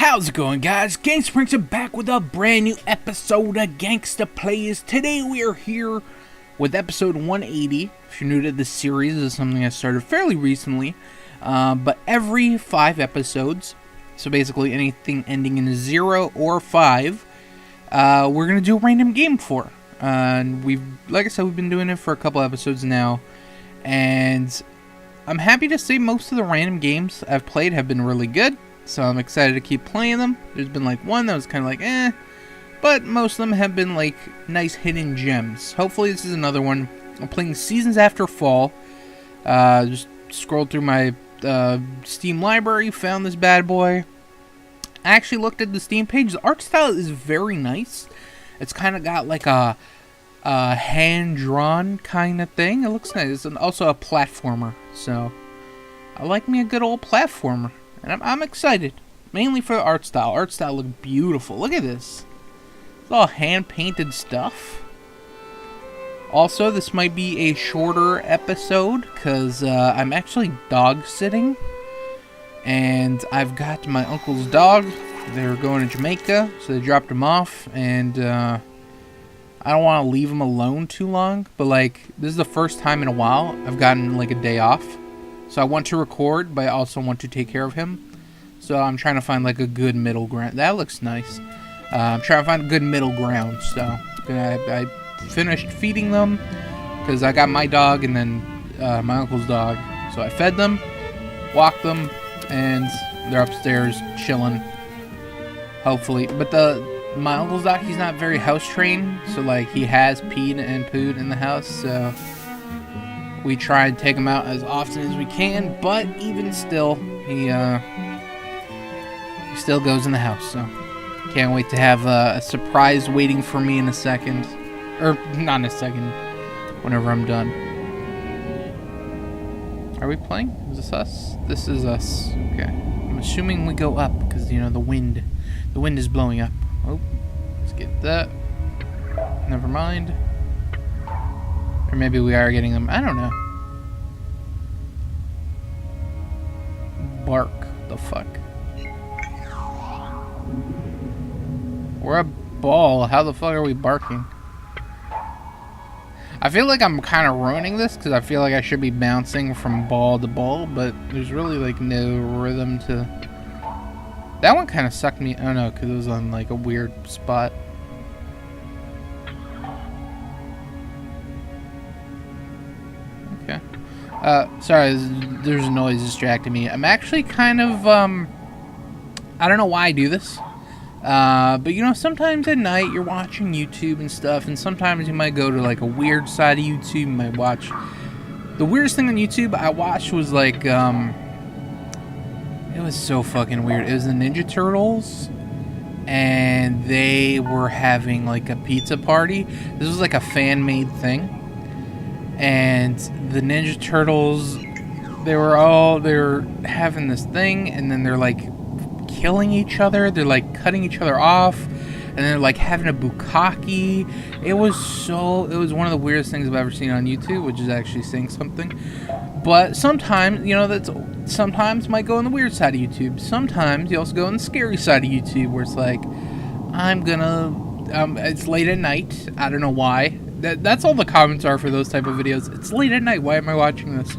How's it going, guys? GangstaPranksta back with a brand new episode of Gangsta Plays. Today we are here with episode 180. If you're new to this series, this is something I started fairly recently. But every 5 episodes, so basically anything ending in 0 or 5, we're going to do a random game for. And like I said, we've been doing it for a couple episodes now. And I'm happy to say most of the random games I've played have been really good. So I'm excited to keep playing them. There's been like one that was kind of like eh, but most of them have been like nice hidden gems. Hopefully this is another one. I'm playing Seasons After Fall. Just scrolled through my Steam library, found this bad boy. I actually looked at the Steam page. The art style is very nice. It's kind of got like a hand-drawn kind of thing. It looks nice. It's also a platformer. So I like me a good old platformer. And I'm excited, mainly for the art style. Art style look beautiful. Look at this. It's all hand-painted stuff. Also, this might be a shorter episode, because I'm actually dog-sitting. And I've got my uncle's dog. They're going to Jamaica, so they dropped him off. And I don't want to leave him alone too long. But, like, this is the first time in a while I've gotten, like, a day off. So I want to record, but I also want to take care of him. So I'm trying to find like a good middle ground. That looks nice. I'm trying to find a good middle ground. So I finished feeding them because I got my dog and then my uncle's dog. So I fed them, walked them, and they're upstairs chilling. Hopefully, but my uncle's dog, he's not very house trained. So like he has peed and pooed in the house. So we try and take him out as often as we can, but even still, he still goes in the house, so can't wait to have a surprise waiting for me in a second. Or, not in a second, whenever I'm done. Are we playing? Is this us? This is us. Okay. I'm assuming we go up, because, you know, the wind is blowing up. Oh, let's get that. Never mind. Or maybe we are getting them. I don't know. Bark. The fuck? We're a ball. How the fuck are we barking? I feel like I'm kind of ruining this because I feel like I should be bouncing from ball to ball, but there's really like no rhythm to... That one kind of sucked me. I don't know, because it was on like a weird spot. Okay. Sorry, there's a noise distracting me. I'm actually kind of, I don't know why I do this. But you know, sometimes at night you're watching YouTube and stuff, and sometimes you might go to like a weird side of YouTube. You might watch... The weirdest thing on YouTube I watched was like, it was so fucking weird. It was the Ninja Turtles, and they were having like a pizza party. This was like a fan-made thing. And the Ninja Turtles, they were having this thing, and then they're like killing each other. They're like cutting each other off, and they're like having a bukkake. It was one of the weirdest things I've ever seen on YouTube, which is actually saying something. But sometimes, you know, sometimes might go on the weird side of YouTube. Sometimes you also go on the scary side of YouTube, where it's like, it's late at night. I don't know why. That's all the comments are for those type of videos. It's late at night. Why am I watching this?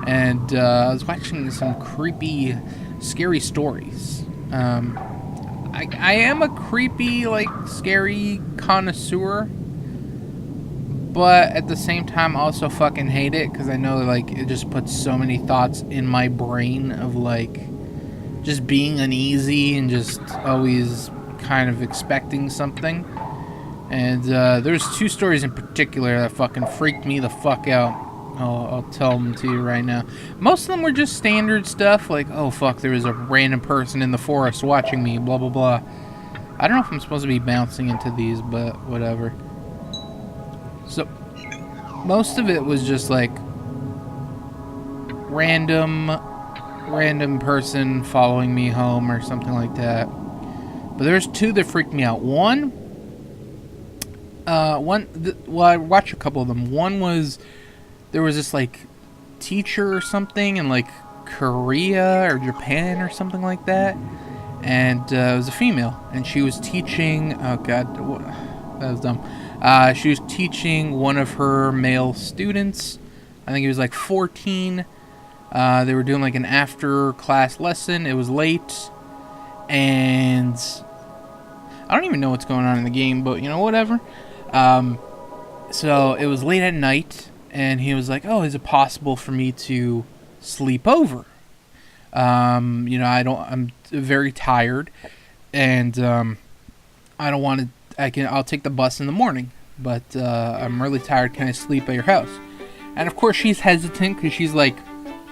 And I was watching some creepy, scary stories. I am a creepy, like, scary connoisseur, but at the same time, I also fucking hate it because I know, like, it just puts so many thoughts in my brain of, like, just being uneasy and just always kind of expecting something. And there's 2 stories in particular that fucking freaked me the fuck out. I'll tell them to you right now. Most of them were just standard stuff, like, oh fuck, there was a random person in the forest watching me, blah blah blah. I don't know if I'm supposed to be bouncing into these, but whatever. So, most of it was just like random person following me home or something like that. But there's 2 that freaked me out. Well, I watched a couple of them. One was, there was this like teacher or something in like Korea or Japan or something like that, and it was a female, and she was teaching. Oh God, that was dumb. She was teaching one of her male students. I think he was like 14. They were doing like an after class lesson. It was late, and I don't even know what's going on in the game, but you know, whatever. So it was late at night, and he was like, "Oh, is it possible for me to sleep over? You know, I'm very tired, and I don't want to. I'll take the bus in the morning, but I'm really tired. Can I sleep at your house?" And of course, she's hesitant because she's like,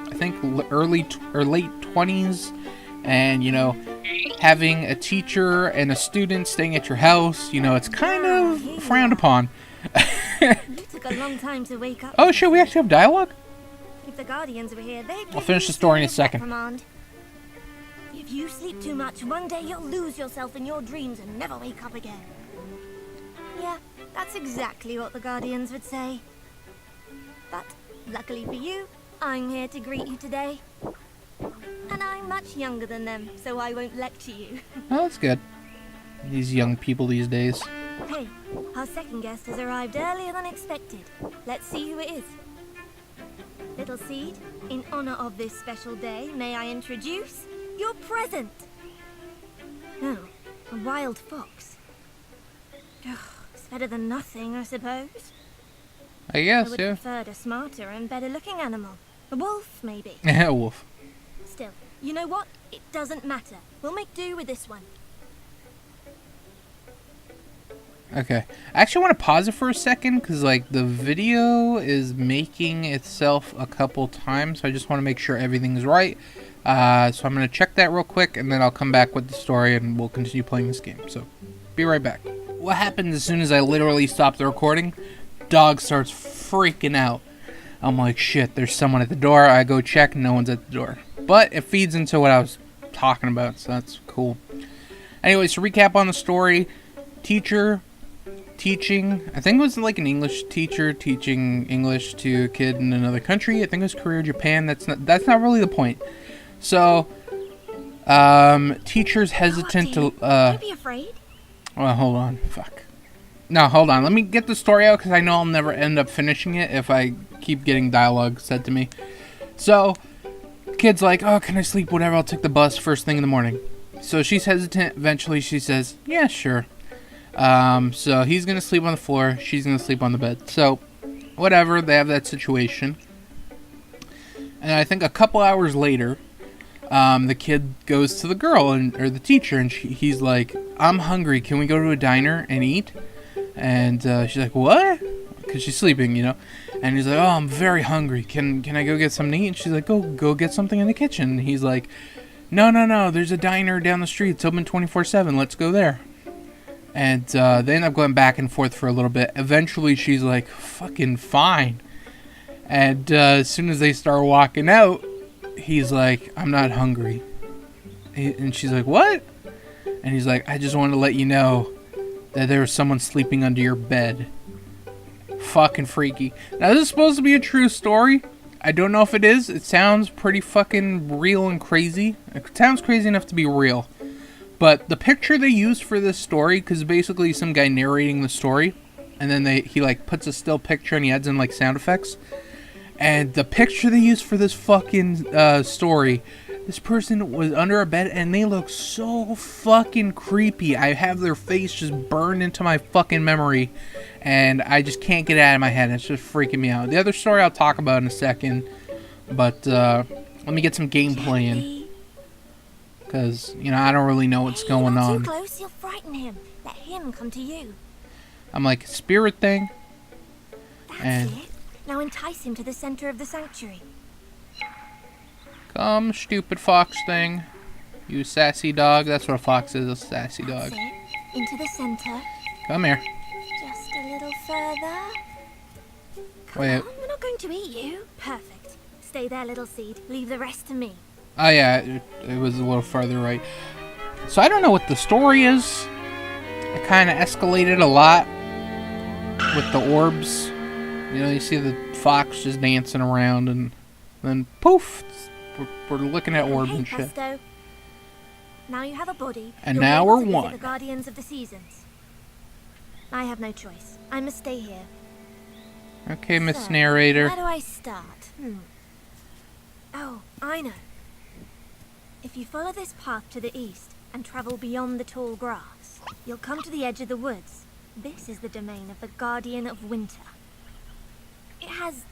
I think early or late 20s, and you know, having a teacher and a student staying at your house, you know, it's kind of frowned upon. You took a long time to wake up. Oh shit, we actually have dialogue? If the Guardians were here, they'd I'll finish the story in a second. Command. If you sleep too much, one day you'll lose yourself in your dreams and never wake up again. Yeah, that's exactly what the Guardians would say. But luckily for you, I'm here to greet you today. And I'm much younger than them, so I won't lecture you. Oh, that's good. These young people these days. Hey, our second guest has arrived earlier than expected. Let's see who it is. Little Seed, in honor of this special day, may I introduce your present? Oh, a wild fox. Ugh, it's better than nothing, I suppose. I guess, I would yeah. prefer a smarter and better looking animal. A wolf, maybe. Yeah, wolf. Still, you know what? It doesn't matter. We'll make do with this one. Okay. I actually want to pause it for a second because, like, the video is making itself a couple times. So I just want to make sure everything's right. So I'm going to check that real quick, and then I'll come back with the story, and we'll continue playing this game. So, be right back. What happens as soon as I literally stop the recording? Dog starts freaking out. I'm like, shit, there's someone at the door. I go check, no one's at the door. But it feeds into what I was talking about, so that's cool. Anyways, to recap on the story, teacher teaching, I think it was like an English teacher teaching English to a kid in another country. I think it was Korea or Japan. That's not really the point. So, teacher's hesitant to, Don't be afraid. well, hold on, fuck. No, hold on, let me get the story out, because I know I'll never end up finishing it if I keep getting dialogue said to me. So, kid's like, oh, can I sleep? Whatever, I'll take the bus first thing in the morning. So she's hesitant. Eventually she says, yeah, sure. So he's gonna sleep on the floor, she's gonna sleep on the bed. So, whatever, they have that situation. And I think a couple hours later, the kid goes to the girl, or the teacher, and he's like, I'm hungry, can we go to a diner and eat? And she's like, what? Because she's sleeping, you know. And he's like, oh, I'm very hungry. Can I go get something to eat? And she's like, go get something in the kitchen. And he's like, no. There's a diner down the street. It's open 24/7. Let's go there. And they end up going back and forth for a little bit. Eventually, she's like, fucking fine. And as soon as they start walking out, he's like, I'm not hungry. And she's like, what? And he's like, I just wanted to let you know that there was someone sleeping under your bed. Fucking freaky. Now, this is supposed to be a true story. I don't know if it is. It sounds pretty fucking real and crazy. It sounds crazy enough to be real. But the picture they used for this story, because basically some guy narrating the story, and then he like puts a still picture and he adds in like sound effects. And the picture they used for this fucking story, this person was under a bed and they look so fucking creepy. I have their face just burned into my fucking memory and I just can't get it out of my head. It's just freaking me out. The other story I'll talk about in a second, but let me get some gameplay in. Because, you know, I don't really know what's going on. Too close, you'll frighten him. Let him come to you. I'm like a spirit thing. That's it. Now entice him to the center of the sanctuary. Come, stupid fox thing. You sassy dog. That's what a fox is, a sassy dog. That's it. Into the center. Come here. Just a little further. Come Wait. on, we're not going to eat you. Perfect. Stay there, little seed. Leave the rest to me. Oh yeah, it was a little further right. So I don't know what the story is. It kind of escalated a lot with the orbs. You know, you see the fox just dancing around and then poof, we're looking at orbs and shit. Presto. Now you have a body. And you'll be now able we're to visit one. the Guardians of the Seasons. I have no choice. I must stay here. Okay, Miss So, Narrator. where do I start? Oh, I know. If you follow this path to the east and travel beyond the tall grass, you'll come to the edge of the woods. This is the domain of the Guardian of Winter. It has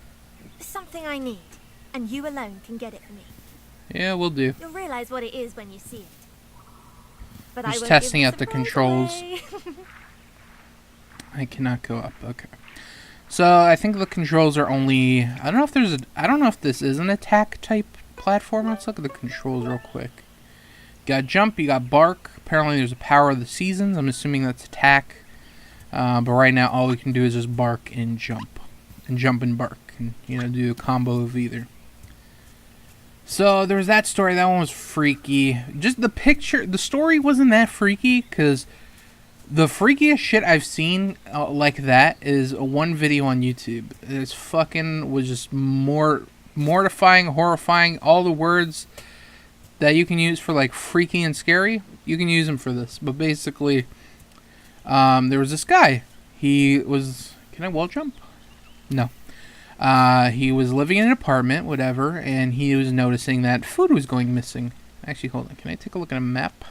something I need, and you alone can get it for me. Yeah, we'll do. You'll realize what it is when you see it. But Just I won't testing give out the surprise controls. away. I cannot go up. Okay. So I think the controls are only. I don't know if this is an attack type platform. Let's look at the controls real quick. You got jump. You got bark. Apparently there's a power of the seasons. I'm assuming that's attack. But right now all we can do is just bark and jump and bark, and do a combo of either. So there was that story. That one was freaky. Just the story wasn't that freaky, because the freakiest shit I've seen like that is one video on YouTube. It's fucking was just mortifying, horrifying. All the words that you can use for like freaky and scary, you can use them for this. But basically, there was this guy. He was. Can I wall jump? No. He was living in an apartment, whatever, and he was noticing that food was going missing. Actually, hold on. Can I take a look at a map?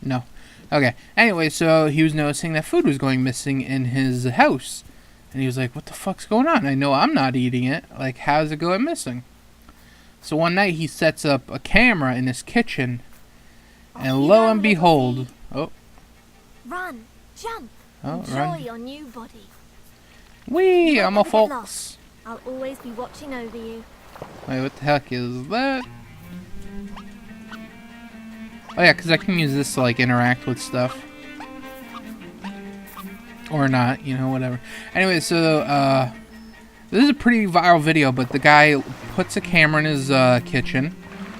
No. Okay. Anyway, so he was noticing that food was going missing in his house. And he was like, what the fuck's going on? I know I'm not eating it. Like, how's it going missing? So one night he sets up a camera in his kitchen. And lo and behold... Oh. Run, jump, Oh, enjoy run. your new body. Whee! You won't I'm a ever get folks. lost. I'll always be watching over you. Wait, what the heck is that? Oh yeah, because I can use this to like interact with stuff. Or not, whatever. Anyway, so this is a pretty viral video, but the guy puts a camera in his kitchen,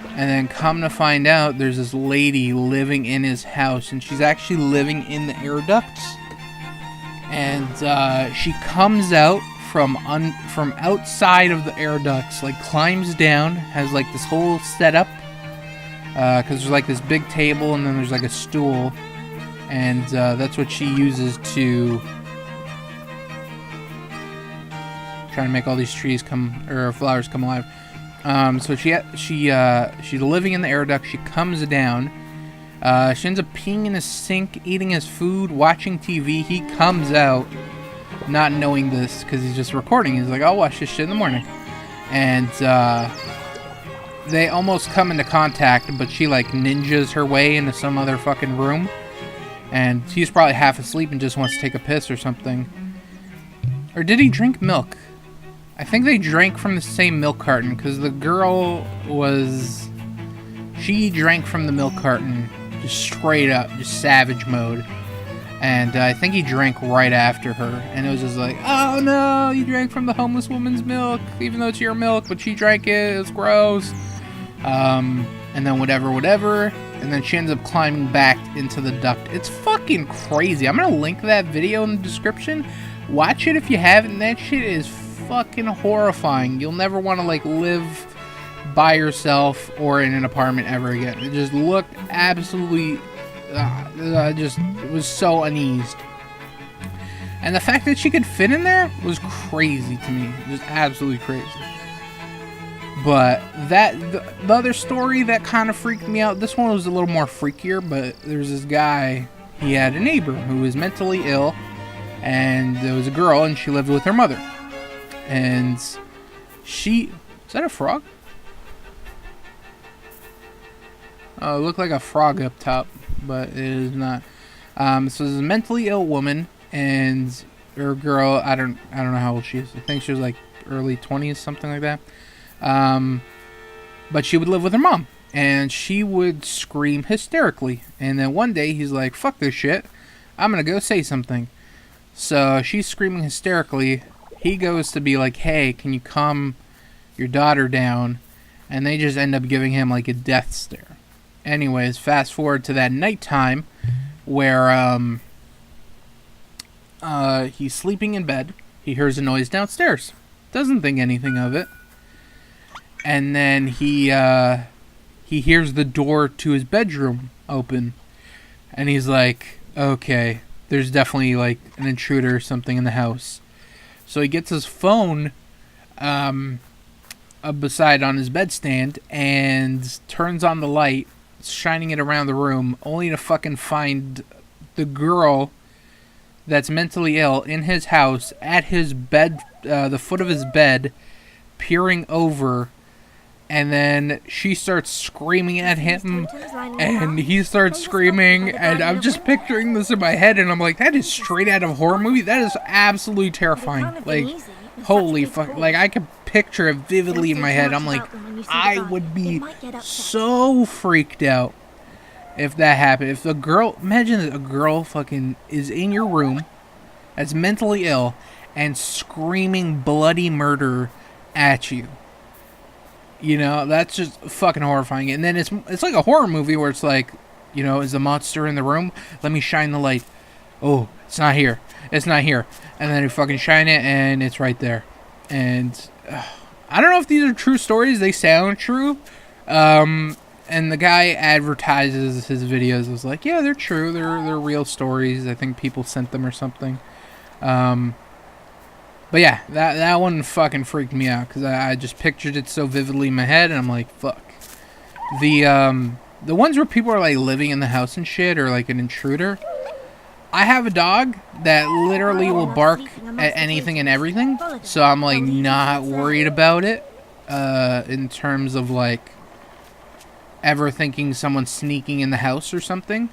and then come to find out there's this lady living in his house, and she's actually living in the air ducts. And she comes out from outside of the air ducts, like climbs down, has like this whole setup, because there's like this big table and then there's like a stool, and that's what she uses to try to make all these flowers come alive. So she's living in the air duct. She comes down. She ends up peeing in his sink, eating his food, watching TV. He comes out, not knowing this, because he's just recording. He's like, I'll watch this shit in the morning. And they almost come into contact, but she like ninjas her way into some other fucking room. And he's probably half asleep and just wants to take a piss or something. Or did he drink milk? I think they drank from the same milk carton, because the girl was... She drank from the milk carton, just straight up, just savage mode. And I think he drank right after her. And it was just like, oh no, you drank from the homeless woman's milk, even though it's your milk, but she drank it, it's gross. And then whatever. And then she ends up climbing back into the duct. It's fucking crazy. I'm gonna link that video in the description. Watch it if you haven't. That shit is fucking horrifying. You'll never want to like live by yourself or in an apartment ever again. It just looked absolutely just was so uneased. And the fact that she could fit in there was crazy to me. Just absolutely crazy. But the other story that kind of freaked me out, this one was a little more freakier, but there's this guy, he had a neighbor who was mentally ill, and there was a girl, and she lived with her mother. And is that a frog? Oh, it looked like a frog up top, but it is not. So this is a mentally ill woman, and her girl, I don't know how old she is. I think she was like early 20s, something like that. But she would live with her mom, and she would scream hysterically. And then one day he's like, fuck this shit, I'm gonna go say something. So she's screaming hysterically. He goes to be like, hey, can you calm your daughter down? And they just end up giving him like a death stare. Anyways, fast forward to that nighttime where he's sleeping in bed. He hears a noise downstairs. Doesn't think anything of it. And then he he hears the door to his bedroom open, and he's like, okay, there's definitely like an intruder or something in the house. So he gets his phone beside on his bedstand and turns on the light, shining it around the room, only to fucking find the girl that's mentally ill in his house at his bed, the foot of his bed, peering over. And then she starts screaming at him, and he starts screaming, and I'm just picturing this in my head, and I'm like, that is straight out of a horror movie. That is absolutely terrifying. Like, holy fuck. Like, I can picture it vividly in my head. I'm like, I would be so freaked out if that happened. If a girl, imagine that a girl fucking is in your room, that's mentally ill, and screaming bloody murder at you. You know, that's just fucking horrifying. And then it's like a horror movie where it's like, you know, is the monster in the room? Let me shine the light. Oh, it's not here. It's not here. And then you fucking shine it, and it's right there. And I don't know if these are true stories. They sound true. And the guy advertises his videos as like, yeah, they're true. They're real stories. I think people sent them or something. But yeah, that one fucking freaked me out because I just pictured it so vividly in my head, and I'm like, fuck. The ones where people are like living in the house and shit, or like an intruder. I have a dog that literally will bark at anything and everything, so I'm like not worried about it in terms of like ever thinking someone's sneaking in the house or something.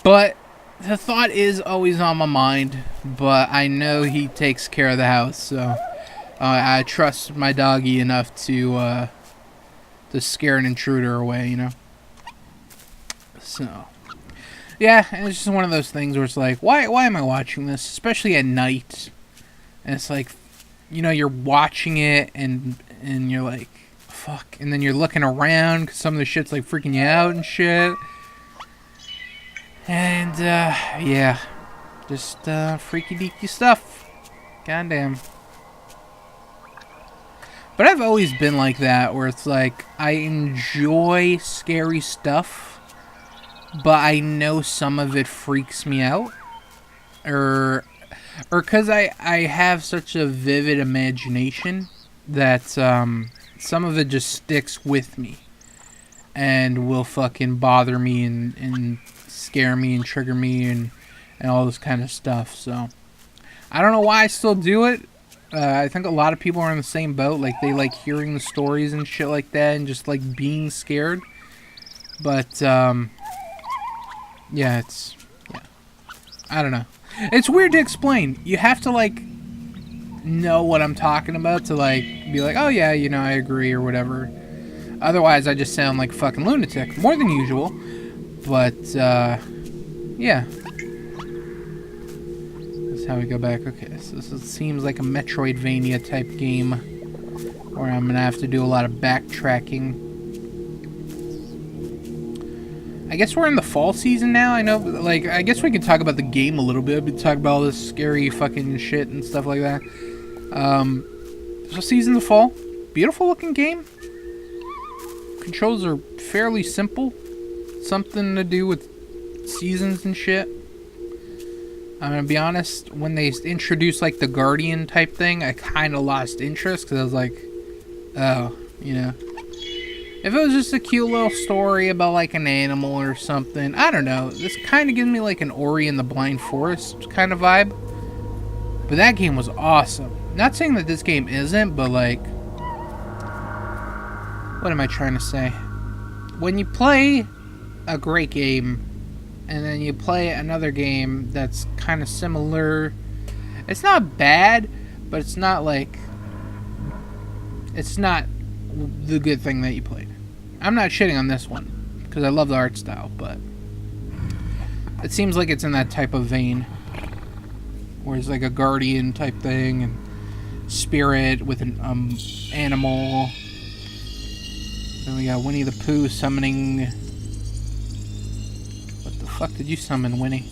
But the thought is always on my mind, but I know he takes care of the house, so I trust my doggy enough to scare an intruder away, you know? So, yeah, and it's just one of those things where it's like, why am I watching this? Especially at night. And it's like, you know, you're watching it, and you're like, fuck. And then you're looking around, because some of the shit's like freaking you out and shit. And, yeah, just, freaky deaky stuff. Goddamn. But I've always been like that, where it's like, I enjoy scary stuff, but I know some of it freaks me out. Or because I have such a vivid imagination that, some of it just sticks with me. And will fucking bother me and scare me and trigger me and all this kind of stuff. So I don't know why I still do it. I think a lot of people are in the same boat. Like, they like hearing the stories and shit like that and just like being scared. But yeah, I don't know. It's weird to explain. You have to like know what I'm talking about to like be like, oh yeah, you know, I agree or whatever. Otherwise, I just sound like a fucking lunatic. More than usual. But, yeah. That's how we go back. Okay, so this seems like a Metroidvania type game where I'm going to have to do a lot of backtracking. I guess we're in the fall season now. I know, like, I guess we can talk about the game a little bit. We talk about all this scary fucking shit and stuff like that. So season of fall. Beautiful looking game. Controls are fairly simple. Something to do with seasons and shit. I'm gonna be honest, when they introduced like the Guardian type thing, I kind of lost interest because I was like, oh, you know. If it was just a cute little story about like an animal or something, I don't know. This kind of gives me like an Ori and the Blind Forest kind of vibe. But that game was awesome. Not saying that this game isn't, but like, what am I trying to say? When you play a great game and then you play another game that's kind of similar, it's not bad, but it's not like, it's not the good thing that you played. I'm not shitting on this one because I love the art style, but it seems like it's in that type of vein where it's like a guardian type thing and spirit with an animal. Then we got Winnie the Pooh summoning. What the fuck did you summon, Winnie?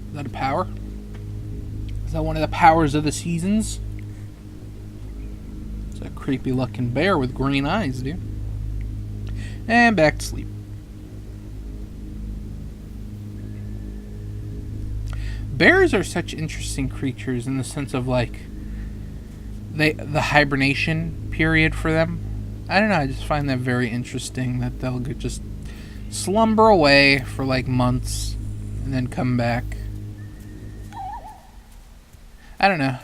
Is that a power? Is that one of the powers of the seasons? It's a creepy looking bear with green eyes, dude. And back to sleep. Bears are such interesting creatures in the sense of like the hibernation period for them. I don't know, I just find that very interesting that they'll just slumber away for like months and then come back. I don't know.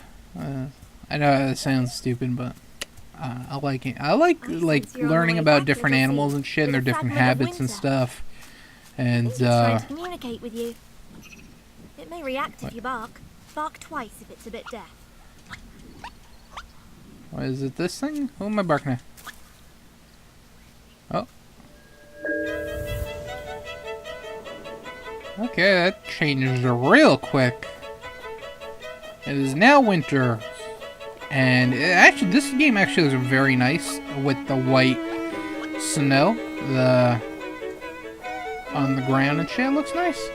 I know it sounds stupid, but I like it. I like learning about different animals and shit and their different habits and stuff. And trying to communicate with you. It may react if you bark. Bark twice if it's a bit deaf. what is it? This thing? Who am I barking at? Oh. Okay, that changes real quick. It is now winter, and this game actually looks very nice with the white snow, on the ground and shit. It looks nice.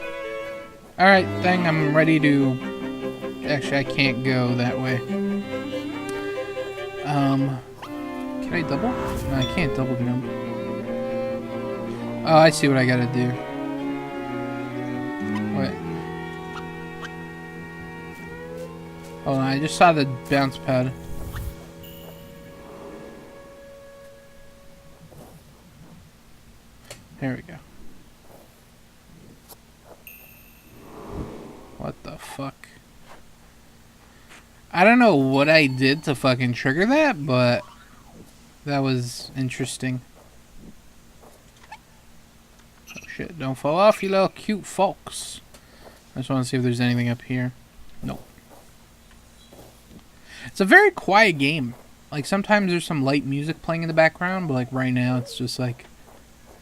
All right, thing, I'm ready to. Actually, I can't go that way. Can I double? No, I can't double jump. Oh, I see what I gotta do. What? Hold on, I just saw the bounce pad. There we go. What the fuck? I don't know what I did to fucking trigger that, but that was interesting. Oh shit, don't fall off, you little cute folks. I just want to see if there's anything up here. Nope. It's a very quiet game. Like, sometimes there's some light music playing in the background, but like right now it's just like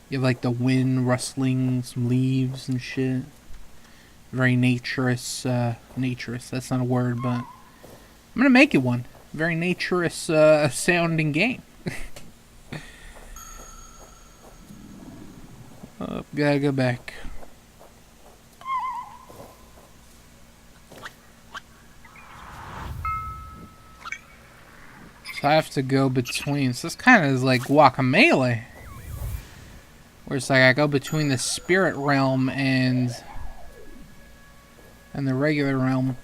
you have like the wind rustling, some leaves and shit. Very naturous, that's not a word, but I'm gonna make it one. Very naturous sounding game. Oh, gotta go back. So I have to go between. So this kind of is like Guacamelee, where it's like I go between the spirit realm and the regular realm.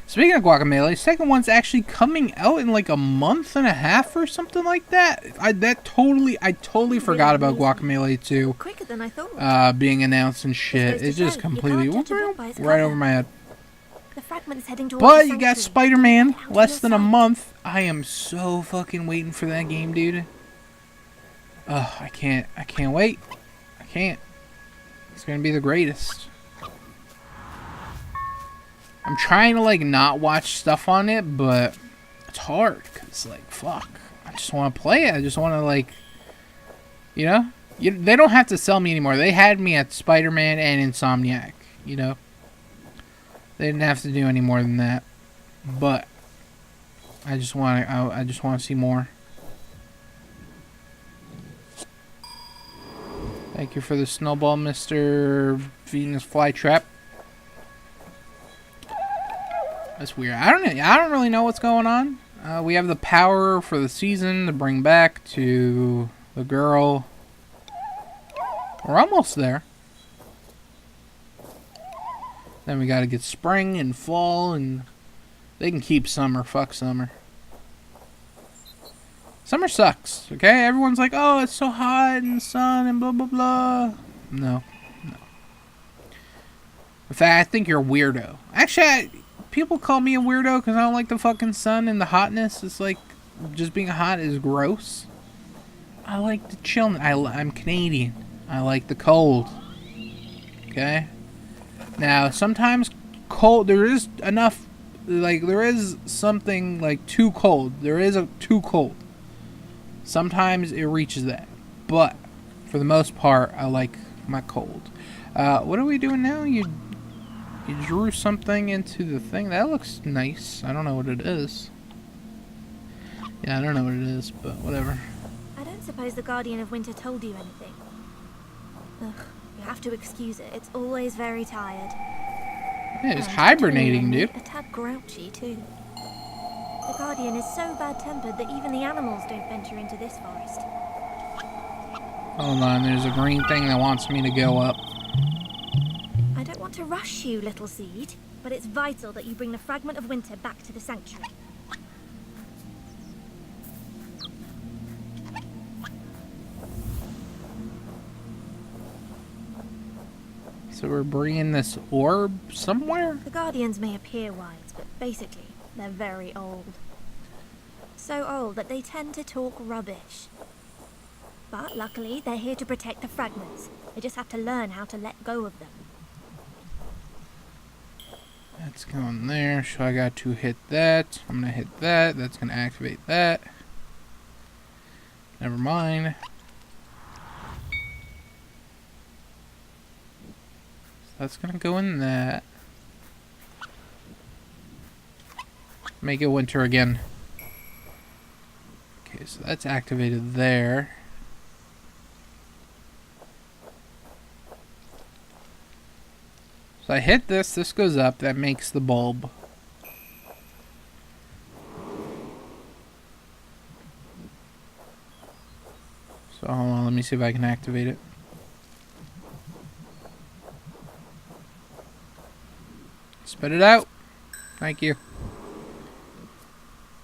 Speaking of Guacamelee, second one's actually coming out in like a month and a half or something like that. I totally forgot about Guacamelee 2 Quicker than I thought. being announced and shit. It just completely went right over my head. The fragment's heading towards But the you got sanctuary. Spider-Man, Out of less your than a sight. month. I am so fucking waiting for that game, dude. Ugh, I can't wait. I can't. It's gonna be the greatest. I'm trying to like not watch stuff on it, but it's hard because like fuck, I just want to play it. I just want to like, you know, they don't have to sell me anymore. They had me at Spider-Man and Insomniac. You know, they didn't have to do any more than that. But I just want to see more. Thank you for the snowball, Mr. Venus Flytrap. That's weird. I don't really know what's going on. We have the power for the season to bring back to the girl. We're almost there. Then we gotta get spring and fall, and they can keep summer. Fuck summer. Summer sucks, okay? Everyone's like, oh, it's so hot and sun and blah, blah, blah. No. In fact, I think you're a weirdo. Actually, people call me a weirdo because I don't like the fucking sun and the hotness. It's like, just being hot is gross. I like the chill. I'm Canadian. I like the cold. Okay? Now, sometimes cold, there is enough, like, there is something, like, too cold. There is a too cold. Sometimes it reaches that. But, for the most part, I like my cold. What are we doing now? You drew something into the thing. That looks nice. I don't know what it is. Yeah, I don't know what it is, but whatever. I don't suppose the Guardian of Winter told you anything. Ugh, you have to excuse it. It's always very tired. Yeah, he's And hibernating, genuinely dude. a tad grouchy too. The Guardian is so bad-tempered that even the animals don't venture into this forest. Hold on, there's a green thing that wants me to go up. I don't want to rush you, little seed, but it's vital that you bring the fragment of winter back to the sanctuary. So we're bringing this orb somewhere? The Guardians may appear wise, but basically, they're very old. So old that they tend to talk rubbish. But luckily, they're here to protect the fragments. They just have to learn how to let go of them. That's going there, so I got to hit that. I'm gonna hit that. That's gonna activate that. Never mind. So that's gonna go in that. Make it winter again. Okay, so that's activated there. So I hit this, this goes up, that makes the bulb. So hold on, let me see if I can activate it. Spit it out. Thank you.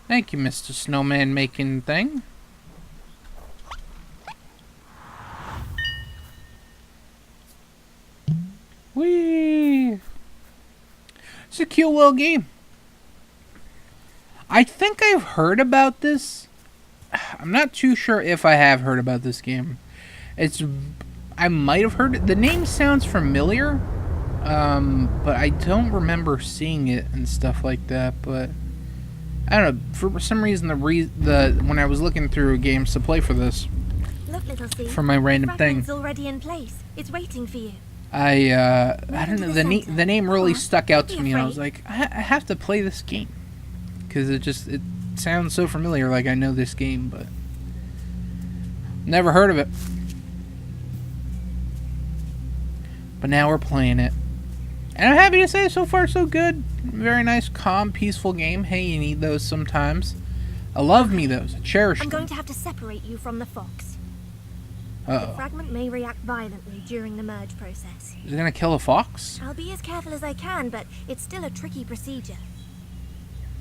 Thank you, Mr. Snowman making thing. Whee! It's a cute little game. I think I've heard about this. I'm not too sure if I have heard about this game. I might have heard it. The name sounds familiar, but I don't remember seeing it and stuff like that. But I don't know. For some reason, when I was looking through games to play for this, Look, little seed, for my random the thing, fragment's already in place. It's waiting for you. I don't know. The name really Come on, stuck out don't to be me, and I was afraid. like, I have to play this game because it sounds so familiar. Like I know this game, but never heard of it. But now we're playing it, and I'm happy to say so far so good. Very nice, calm, peaceful game. Hey, you need those sometimes. I love me those. I cherish I'm them. going to have to separate you from the fox. The Uh-oh. fragment may react violently during the merge process. Is it gonna kill a fox? I'll be as careful as I can, but it's still a tricky procedure.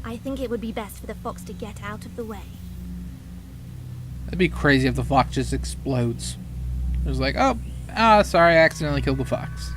I think it would be best for the fox to get out of the way. That'd be crazy if the fox just explodes. It was like, oh, sorry, I accidentally killed the fox.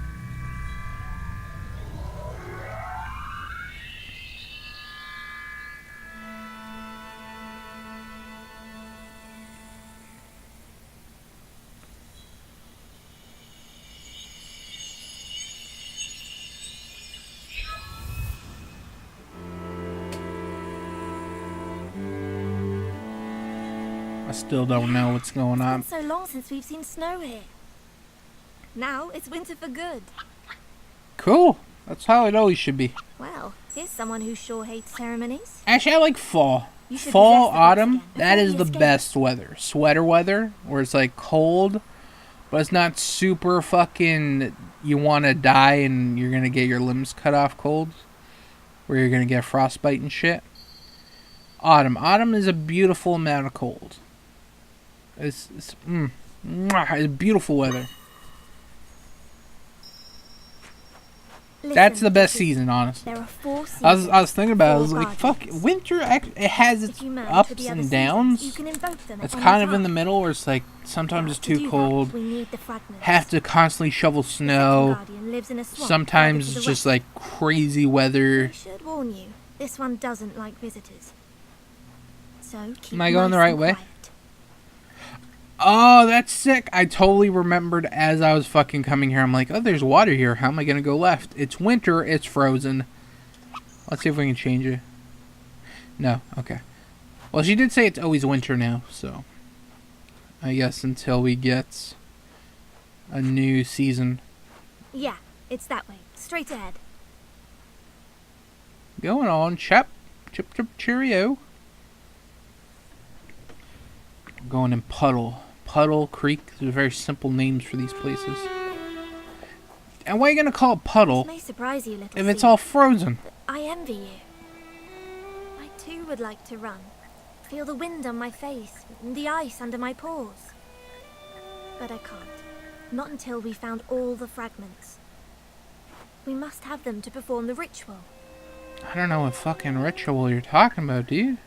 I still don't know what's going It's on. been so long since we've seen snow here. Now it's winter for good. Cool. That's how it always should be. Well, here's someone who sure hates ceremonies. Actually, I like fall. You should Fall, possess the books autumn, again that before is we the escape. best weather. Sweater weather, where it's like cold, but it's not super fucking, you want to die and you're going to get your limbs cut off cold, where you're going to get frostbite and shit. Autumn. Autumn is a beautiful amount of cold. It's beautiful weather. That's Listen, the best Vicky, season, honestly. There are 4 seasons. I was thinking about it. I was four like, fuck, guardians. winter, it has its If you merge with ups the other and seasons, downs. you can invoke them at It's any kind of in the time. middle where it's like, sometimes it's To do too that, cold. we need the fragments. Have to constantly shovel The second snow. guardian lives in a swamp Sometimes further to it's the just west. like crazy weather. I should warn you, this one doesn't like visitors. So keep Am I going the nice right and way? quiet. Oh, that's sick. I totally remembered as I was fucking coming here. I'm like, oh, there's water here. How am I going to go left? It's winter. It's frozen. Let's see if we can change it. No. Okay. Well, she did say it's always winter now, so I guess until we get a new season. Yeah, it's that way. Straight ahead. Going on. Chip, cheerio. Going in Puddle. Puddle Creek. These are very simple names for these places. And why are you gonna call it puddle This may surprise you, little if it's seed, all frozen? but I envy you. I too would like to run. Feel the wind on my face and the ice under my paws. But I can't. Not until we found all the fragments. We must have them to perform the ritual. I don't know what fucking ritual you're talking about, dude.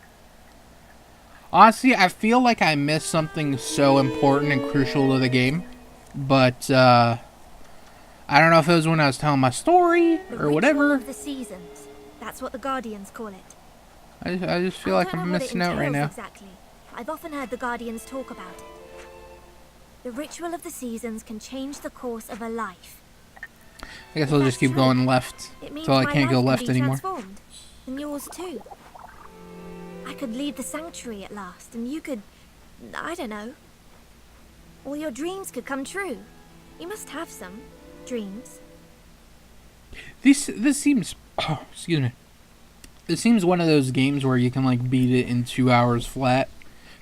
Honestly, I feel like I missed something so important and crucial to the game. But, I don't know if it was when I was telling my story The or ritual whatever. of the seasons. That's what the Guardians call it. I just feel I like don't I'm know what it missing out right entails now. Exactly. I've often heard the Guardians talk about it. The ritual of the seasons can change the course of a life. I guess I'll just keep going left It means until I my can't go life left can be anymore. transformed, and yours too. I could leave the sanctuary at last, and you could, I don't know. All your dreams could come true. You must have some dreams. This seems, oh, excuse me. This seems one of those games where you can like beat it in 2 hours flat.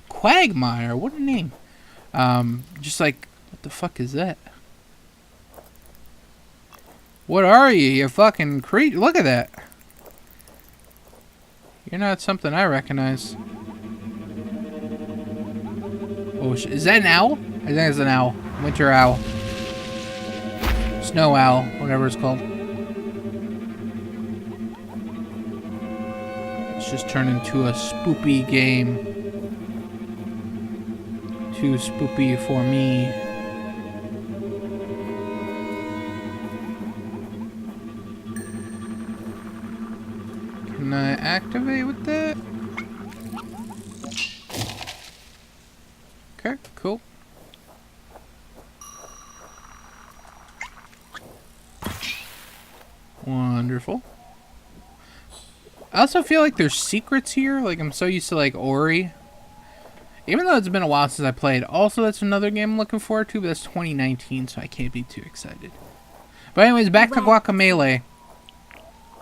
Quagmire, what a name. Just like, what the fuck is that? What are you? You fucking creep. Look at that. You're not something I recognize. Oh, is that an owl? I think it's an owl. Winter owl. Snow owl, whatever it's called. It's just turned into a spoopy game. Too spoopy for me. Can I activate with that? Okay, cool. Wonderful. I also feel like there's secrets here. Like, I'm so used to, like, Ori. Even though it's been a while since I played. Also, that's another game I'm looking forward to, but that's 2019, so I can't be too excited. But anyways, back to Guacamelee.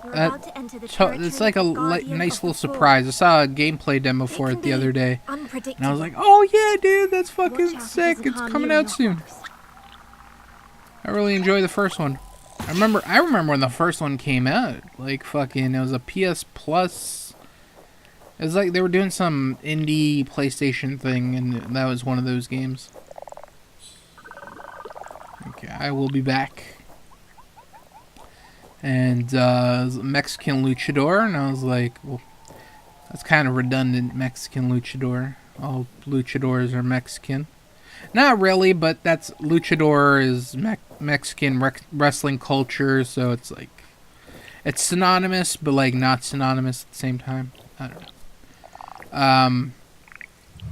We're about to enter the It's territory like a of the Guardian nice of the little Forest. surprise. I saw a gameplay demo for It it can the be other day. And I unpredictable. was like, oh yeah, dude, that's Watch fucking out it sick. doesn't It's harm coming you and out your soon. crops. I really enjoy the first one. I remember when the first one came out. Like, fucking, it was a PS Plus. It was like they were doing some indie PlayStation thing, and that was one of those games. Okay, I will be back. And, it was a Mexican luchador, and I was like, well, that's kind of redundant, Mexican luchador. All luchadors are Mexican. Not really, but that's luchador is Mexican wrestling culture, so it's like it's synonymous, but like not synonymous at the same time. I don't know.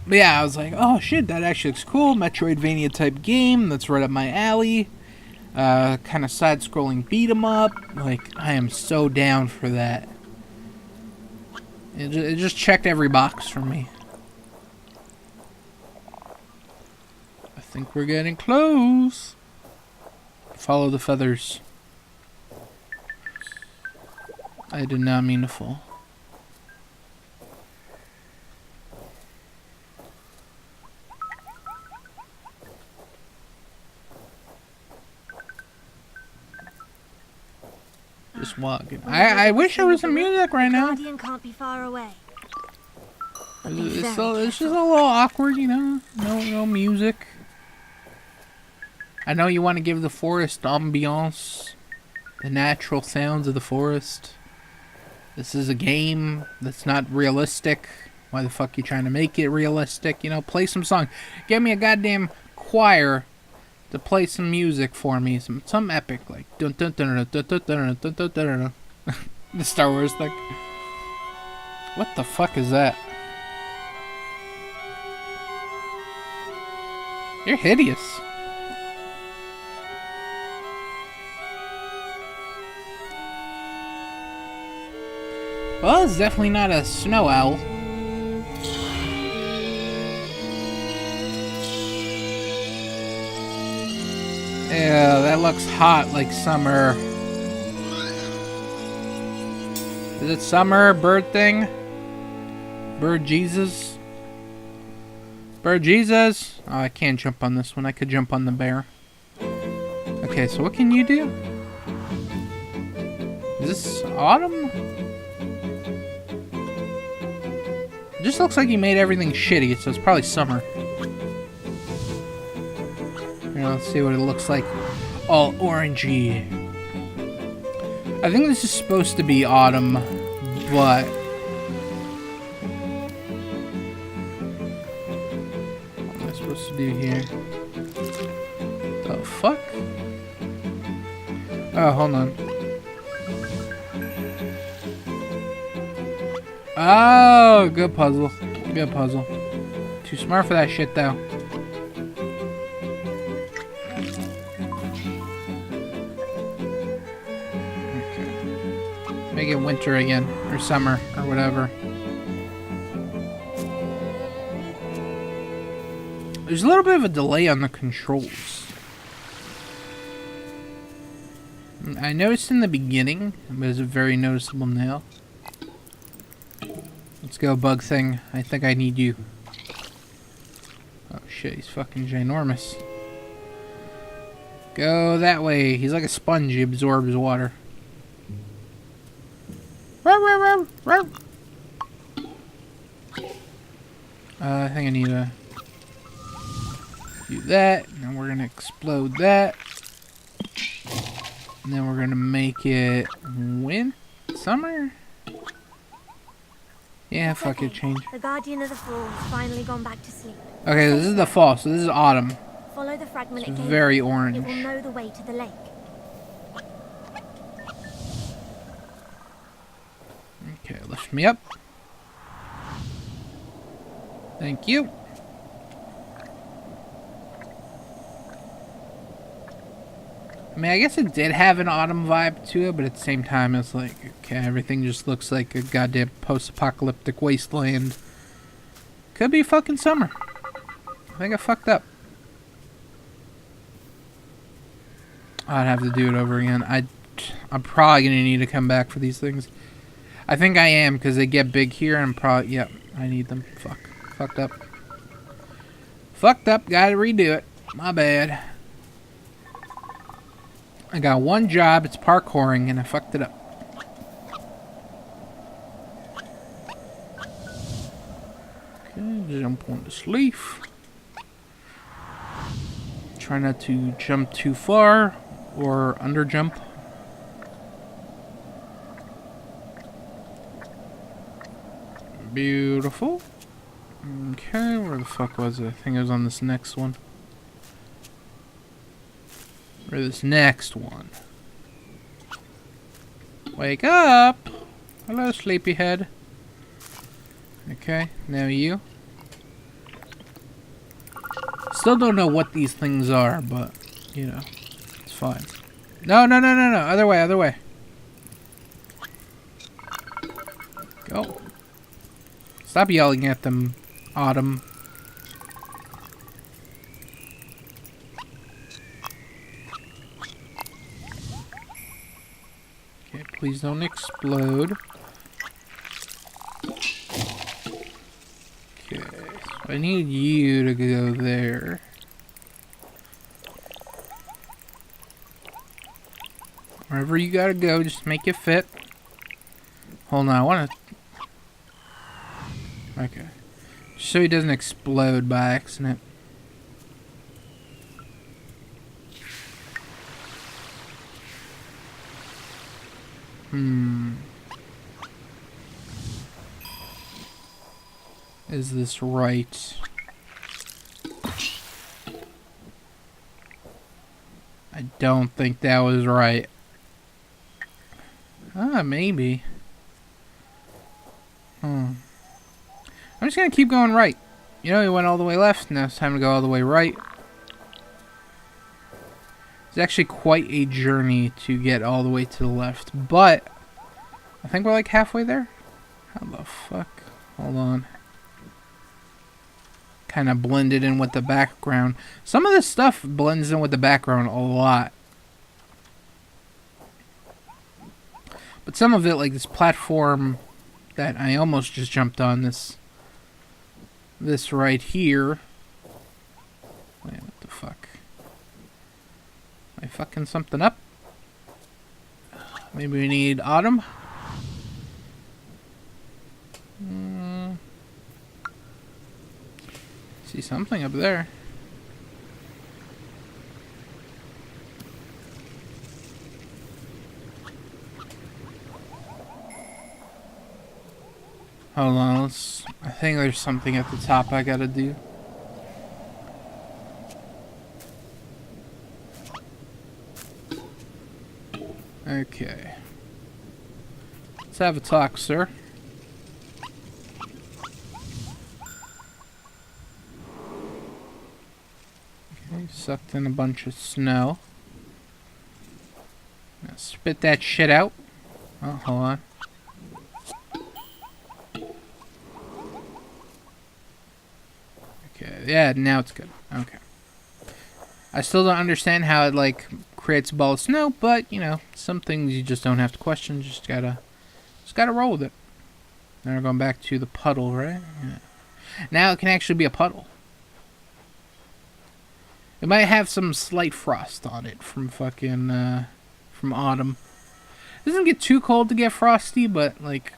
But yeah, I was like, oh shit, that actually looks cool. Metroidvania type game. That's right up my alley. Kind of side-scrolling beat 'em up. Like, I am so down for that. It just checked every box for me. I think we're getting close. Follow the feathers. I did not mean to fall. Just walking. I wish there was some music right now. Guardian can't be far away. But be very It's just a careful. little awkward, you know. No music. I know you want to give the forest ambiance, the natural sounds of the forest. This is a game that's not realistic. Why the fuck you trying to make it realistic? You know, play some song. Get me a goddamn choir to play some music for me. Some epic, like dun dun dun dun dun dun dun dun dun dun dun. The Star Wars thing. What the fuck is that? You're hideous. Well, it's definitely not a snow owl. Yeah, that looks hot like summer. Is it summer bird thing? Bird Jesus? Bird Jesus? Oh, I can't jump on this one. I could jump on the bear. Okay, so what can you do? this autumn? It just looks like he made everything shitty, so it's probably summer. Here, let's see what it looks like. All orangey. I think this is supposed to be autumn, but... what am I supposed to do here? The fuck? Oh, hold on. Oh, good puzzle. Good puzzle. Too smart for that shit, though. Okay. Make it winter again, or summer, or whatever. There's a little bit of a delay on the controls. I noticed in the beginning, but it's very noticeable now. Let's go, bug thing. I think I need you. Oh shit, he's fucking ginormous. Go that way. He's like a sponge, he absorbs water. I think I need to do that, and then we're gonna explode that. And then we're gonna make it summer? Yeah, fuck it, change. The Guardian of the Falls finally gone back to sleep. Okay, this is the fall, so this is autumn. Follow the fragment It's it gave very you. orange. It will know the way to the lake. Okay, lift me up. Thank you. I mean, I guess it did have an autumn vibe to it, but at the same time, it's like, okay, everything just looks like a goddamn post-apocalyptic wasteland. Could be fucking summer. I think I fucked up. I'd have to do it over again. I'm probably gonna need to come back for these things. I think I am, because they get big here, and I'm probably, yep, I need them. Fucked up. Fucked up, gotta redo it. My bad. I got one job, it's parkouring, and I fucked it up. Okay, jump on this leaf. Try not to jump too far, or under jump. Beautiful. Okay, where the fuck was it? I think it was on this next one. Or this next one. Wake up! Hello, sleepyhead. Okay, now you. Still don't know what these things are, but, you know, it's fine. No. Other way. Go. Stop yelling at them, Autumn. Okay, please don't explode. Okay, so I need you to go there. Wherever you gotta go, just make it fit. Hold on, I wanna... Okay. Just so he doesn't explode by accident. Is this right? I don't think that was right. Ah, maybe. I'm just gonna keep going right. You know, he went all the way left, now it's time to go all the way right. It's actually quite a journey to get all the way to the left, but I think we're like halfway there. How the fuck? Hold on. Kind of blended in with the background. Some of this stuff blends in with the background a lot. But some of it, like this platform that I almost just jumped on, this right here. Wait, what the fuck? Am I fucking something up? Maybe we need Autumn. See something up there. Hold on, I think there's something at the top I gotta do. Okay. Let's have a talk, sir. Okay, sucked in a bunch of snow. Now spit that shit out. Oh, hold on. Okay, yeah, now it's good. Okay. I still don't understand how it, like, creates a ball of snow, but, you know, some things you just don't have to question. Just gotta roll with it. Now we're going back to the puddle, right? Yeah. Now it can actually be a puddle. It might have some slight frost on it from fucking, from autumn. It doesn't get too cold to get frosty, but, like,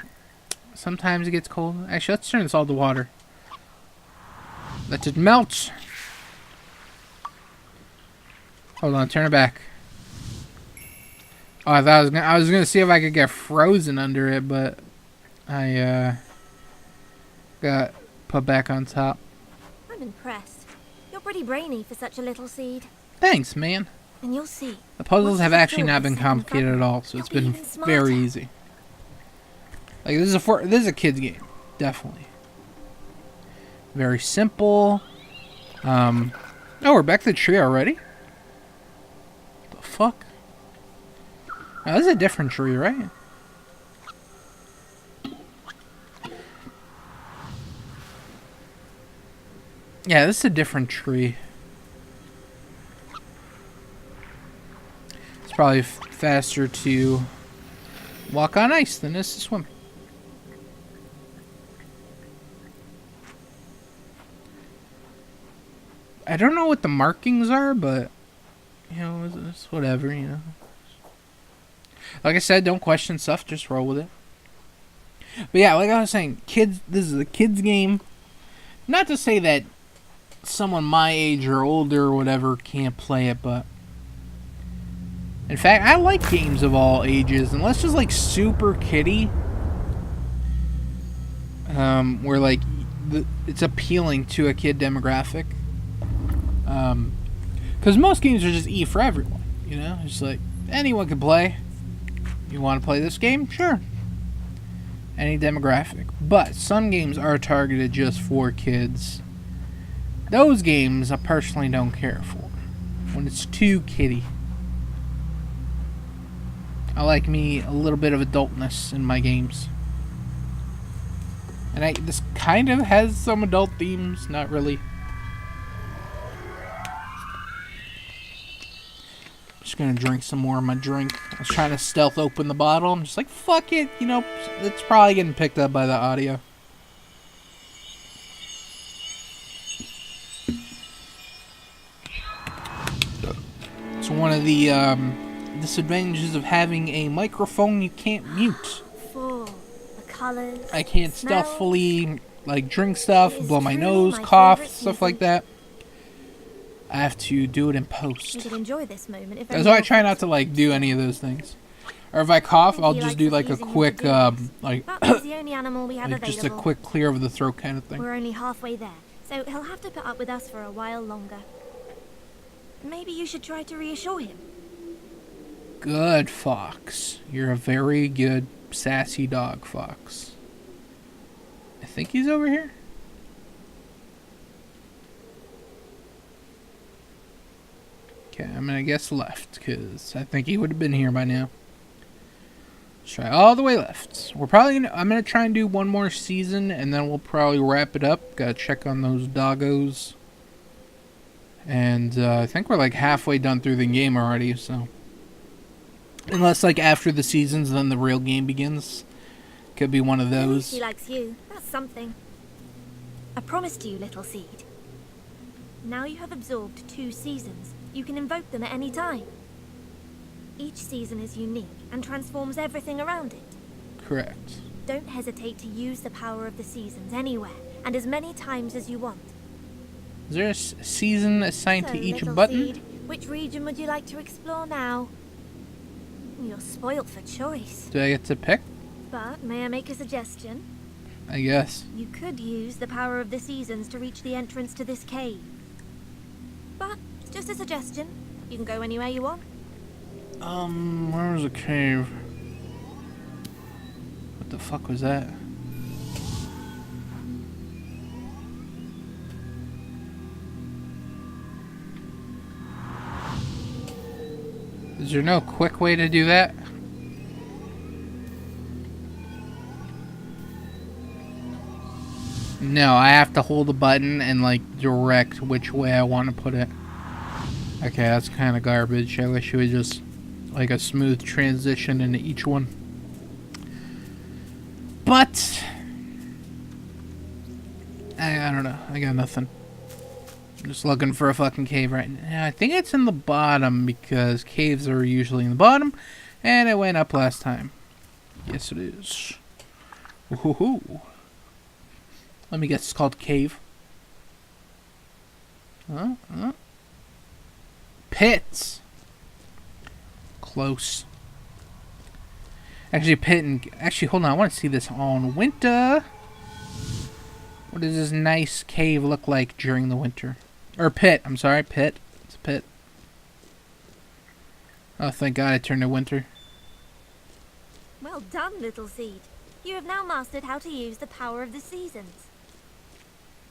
sometimes it gets cold. Actually, let's turn this all to water. Let it melt. Hold on, turn it back. Oh, I was gonna see if I could get frozen under it, but I got put back on top. I'm impressed. You're pretty brainy for such a little seed. Thanks, man. And you'll see. The puzzles have actually not been complicated at all, so it's been very easy. Like this is a kid's game, definitely. Very simple. Oh, we're back to the tree already? The fuck? Oh, this is a different tree, right? Yeah, this is a different tree. It's probably faster to walk on ice than it is to swim. I don't know what the markings are, but you know, it's whatever, you know. Like I said, don't question stuff, just roll with it. But yeah, like I was saying, kids, this is a kid's game. Not to say that someone my age or older or whatever can't play it, but in fact, I like games of all ages, unless it's like super kiddie, where like it's appealing to a kid demographic. Because most games are just E for everyone, you know? It's like, anyone can play. You want to play this game? Sure. Any demographic. But some games are targeted just for kids. Those games I personally don't care for. When it's too kiddie. I like me a little bit of adultness in my games. And this kind of has some adult themes, not really. Just gonna drink some more of my drink. I was trying to stealth open the bottle. I'm just like, fuck it, you know, it's probably getting picked up by the audio. It's one of the disadvantages of having a microphone you can't mute. Full. The colors. I can't stealthily like drink stuff, blow my nose, cough, stuff like that. I have to do it in post. You could enjoy this moment if that's why I try not to like do any of those things. Or if I cough, I'll just do like a quick like the only animal we have like just a quick clear of the throat kind of thing. We're only halfway there, so he'll have to put up with us for a while longer. Maybe you should try to reassure him. Good, Fox. You're a very good sassy dog, Fox. I think he's over here. Okay, I'm gonna guess left, because I think he would have been here by now. Let's try all the way left. I'm gonna try and do one more season, and then we'll probably wrap it up. Gotta check on those doggos. And I think we're like halfway done through the game already, so. Unless like after the seasons, then the real game begins. Could be one of those. He likes you. That's something. I promised you, little seed. Now you have absorbed 2 seasons. You can invoke them at any time. Each season is unique and transforms everything around it. Correct. Don't hesitate to use the power of the seasons anywhere and as many times as you want. Is there a season assigned So, to each little button? Seed, which region would you like to explore now? You're spoilt for choice. Do I get to pick? But may I make a suggestion? I guess. You could use the power of the seasons to reach the entrance to this cave. But it's just a suggestion. You can go anywhere you want. Where was the cave? What the fuck was that? Is there no quick way to do that? No, I have to hold the button and like direct which way I want to put it. Okay, that's kind of garbage. I wish it was just like a smooth transition into each one. But I don't know. I got nothing. I'm just looking for a fucking cave right now. I think it's in the bottom because caves are usually in the bottom, and it went up last time. Yes, it is. Woohoo! Let me guess. It's called cave. Pits. Close. Actually, pit and actually, hold on. I want to see this on winter. What does this nice cave look like during the winter? Or pit. I'm sorry, pit. It's a pit. Oh, thank God I turned to winter. Well done, little Seed. You have now mastered how to use the power of the seasons.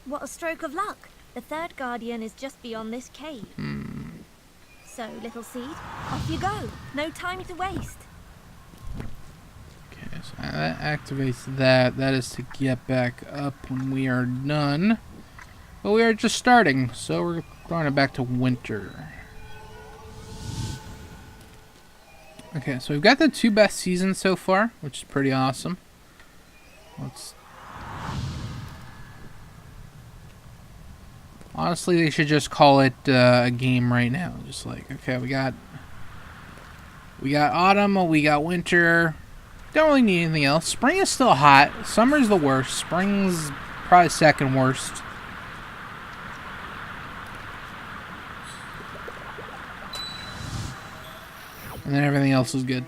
What a stroke of luck. The third guardian is just beyond this cave. So, little Seed, off you go. No time to waste. Okay, so that activates that. That is to get back up when we are done. But we are just starting, so we're throwing it back to winter. Okay, so we've got the 2 best seasons so far, which is pretty awesome. Honestly, they should just call it a game right now. Just like, okay, we got autumn, we got winter. Don't really need anything else. Spring is still hot. Summer's the worst. Spring's probably second worst. And then everything else is good.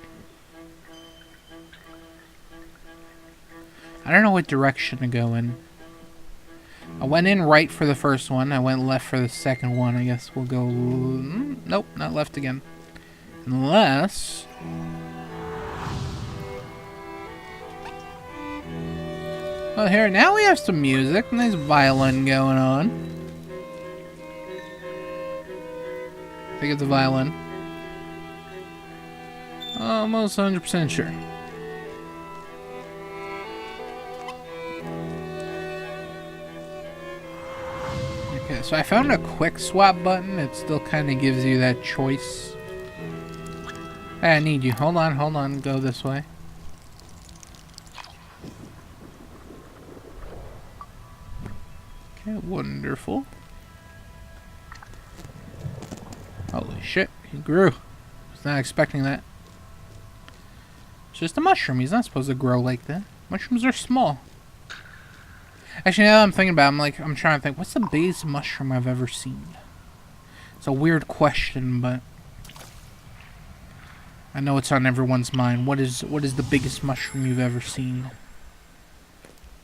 I don't know what direction to go in. I went in right for the first one. I went left for the second one. I guess we'll go... Nope, not left again. Unless... Oh, here, now we have some music. Nice violin going on. I think it's a violin. Almost 100% sure. Okay, so I found a quick swap button. It still kind of gives you that choice. Hey, I need you. Hold on. Go this way. Okay, wonderful. Holy shit, he grew. Was not expecting that. It's just a mushroom. He's not supposed to grow like that. Mushrooms are small. Actually, now that I'm thinking about it, I'm trying to think, what's the biggest mushroom I've ever seen? It's a weird question, but I know it's on everyone's mind. What is the biggest mushroom you've ever seen?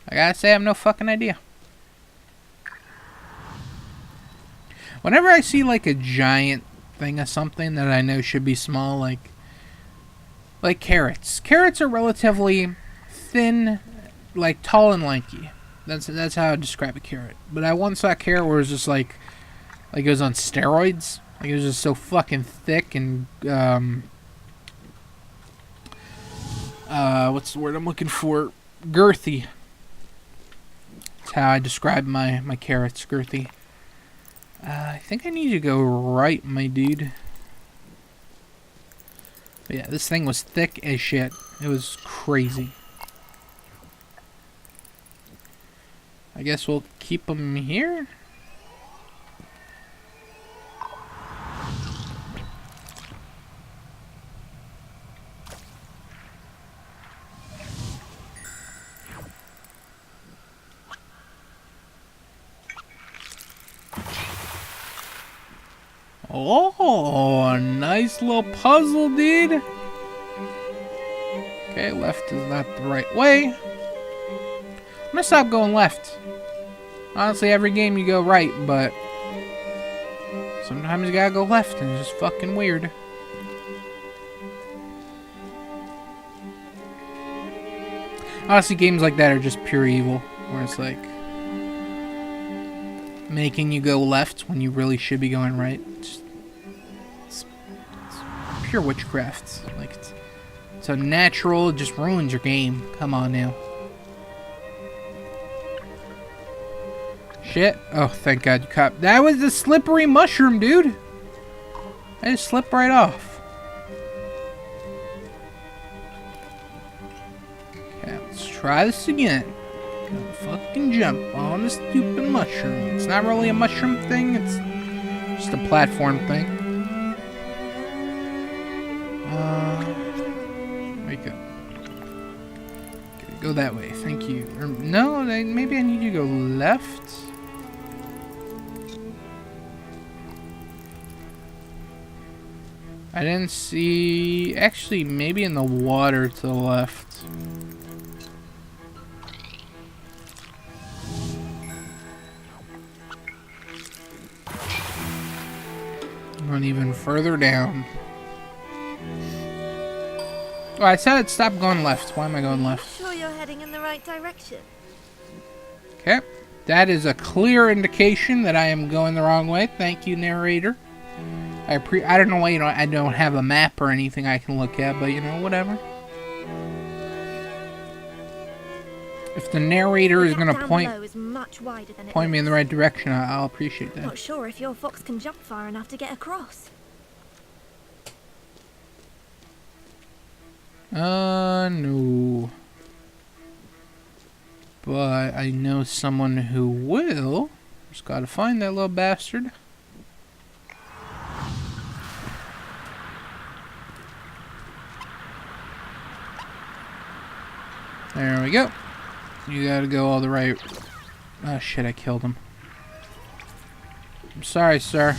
I gotta say, I have no fucking idea. Whenever I see like a giant thing of something that I know should be small, like carrots. Carrots are relatively thin, like tall and lanky. That's how I describe a carrot. But I once saw a carrot where it was just like it was on steroids. Like it was just so fucking thick and what's the word I'm looking for? Girthy. That's how I describe my carrots, girthy. I think I need to go right, my dude. But yeah, this thing was thick as shit. It was crazy. I guess we'll keep them here. Oh, a nice little puzzle, dude. Okay, left is not the right way. I'm gonna stop going left. Honestly, every game you go right, but sometimes you gotta go left, and it's just fucking weird. Honestly, games like that are just pure evil, where it's like making you go left when you really should be going right. It's pure witchcraft. Like, it's unnatural, it just ruins your game. Come on now. Shit. Oh, thank God you caught. That was the slippery mushroom, dude. I just slipped right off. Okay, let's try this again. Gonna fucking jump on the stupid mushroom. It's not really a mushroom thing, it's just a platform thing. There you go. Okay, go that way, thank you. Or, no, maybe I need you to go left. I didn't see... Actually, maybe in the water to the left. Run even further down. Oh, I said I'd stop going left. Why am I going left? Sure you're heading in the right direction. Okay. That is a clear indication that I am going the wrong way. Thank you, narrator. I don't know why I don't have a map or anything I can look at, but whatever. If the narrator is gonna point me in the right direction, I'll appreciate that. Not sure if your fox can jump far enough to get across. No. But I know someone who will. Just gotta find that little bastard. There we go. You gotta go all the right... Oh shit, I killed him. I'm sorry, sir.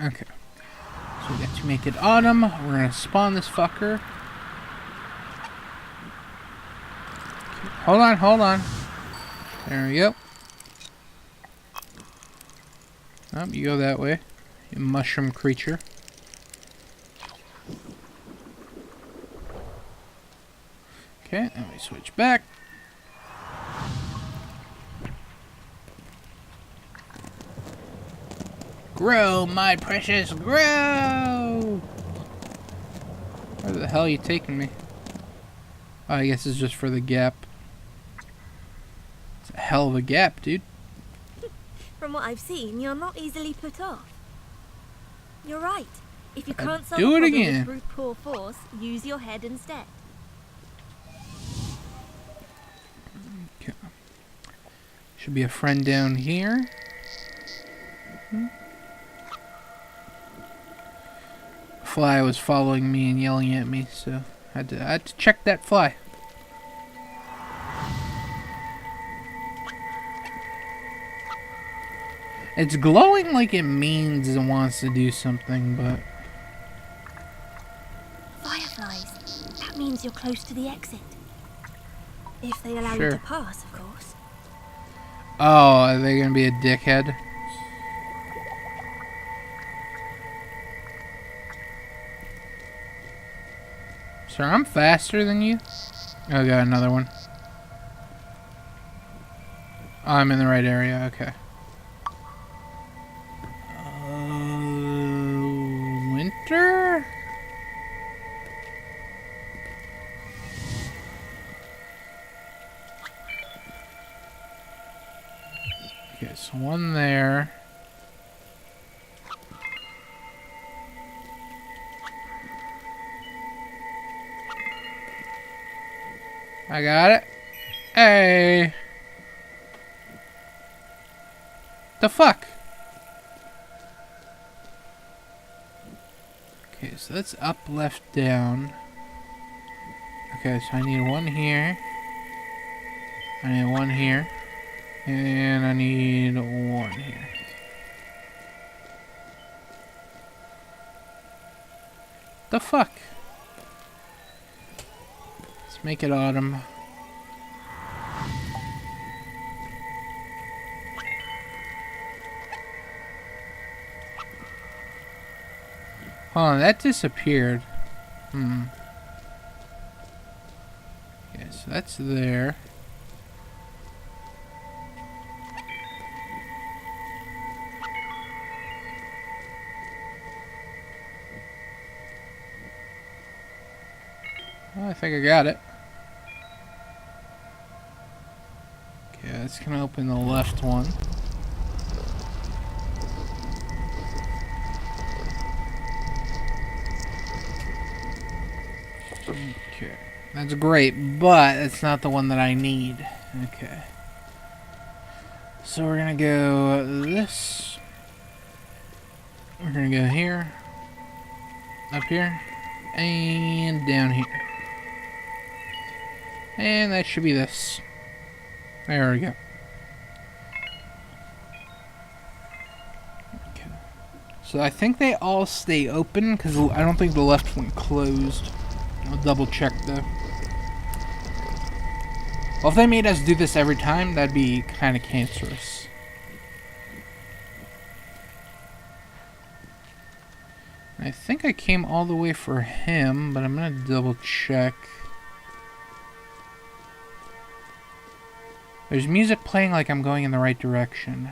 Okay. So we got to make it autumn. We're gonna spawn this fucker. Okay. Hold on. There we go. Oh, you go that way. You mushroom creature. Okay, let me switch back. Grow, my precious, grow! Where the hell are you taking me? Oh, I guess it's just for the gap. It's a hell of a gap, dude. From what I've seen, you're not easily put off. You're right. If you can't solve do a it problem again. with brute poor force, use your head instead. Okay. Should be a friend down here. Fly was following me and yelling at me, so I had to check that fly. It's glowing like it means it wants to do something, but... Fireflies. That means you're close to the exit. If they allow you Sure. to pass, of course. Oh, are they gonna be a dickhead? Sir, I'm faster than you. Oh, got another one. Oh, I'm in the right area, okay. Winter? Okay, so one there. I got it. Hey. The fuck? Okay, so that's up, left, down. Okay, so I need one here. I need one here. And I need one here. The fuck? Let's make it autumn. Hold on, that disappeared. Okay, so that's there. Well, I think I got it. Okay, that's gonna open the left one. Okay, that's great, but it's not the one that I need. Okay. So we're gonna go this. We're gonna go here. Up here. And down here. And that should be this. There we go. Okay. So I think they all stay open, because I don't think the left one closed. I'll double check though. Well, if they made us do this every time, that'd be kind of cancerous. I think I came all the way for him, but I'm gonna double check. There's music playing like I'm going in the right direction.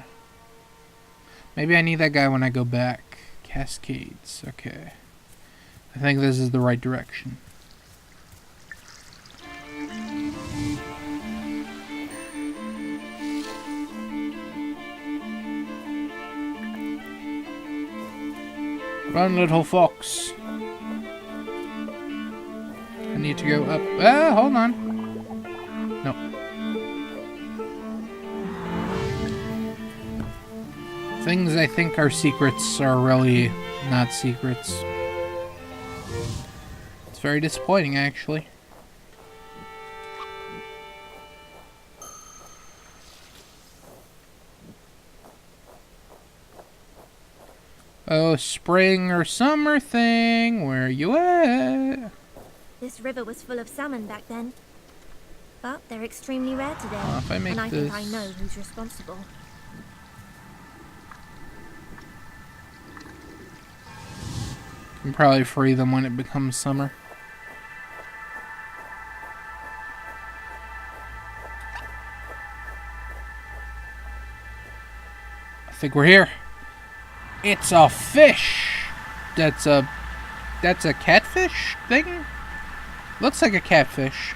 Maybe I need that guy when I go back. Cascades, okay. I think this is the right direction. Run, little fox. I need to go up. Ah, hold on. No. Things I think are secrets are really not secrets. It's very disappointing, actually. Oh, spring or summer thing, where you at? This river was full of salmon back then. But they're extremely rare today. If I make and I this... think I know who's responsible. Can probably free them when it becomes summer. I think we're here. It's a fish. That's a catfish thing? Looks like a catfish.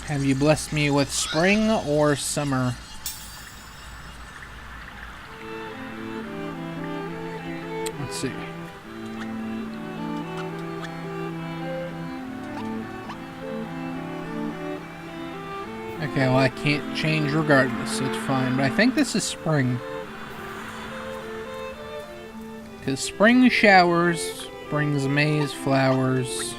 Have you blessed me with spring or summer? Let's see. Okay, well I can't change regardless, so it's fine. But I think this is spring. Because spring showers brings maize flowers.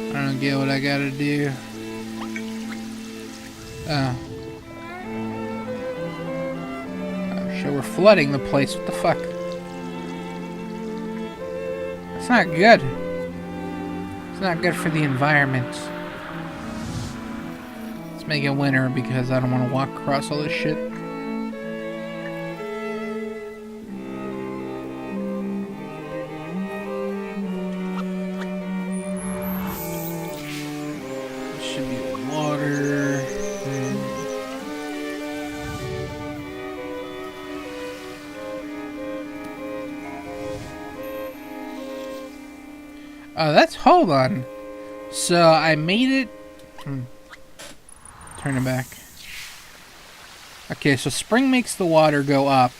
I don't get what I gotta do. Oh. Oh, so we're flooding the place. What the fuck? It's not good. It's not good for the environment. Let's make it winter because I don't want to walk across all this shit. This should be water. Oh, hold on. So I made it. Turn it back. Okay, so spring makes the water go up.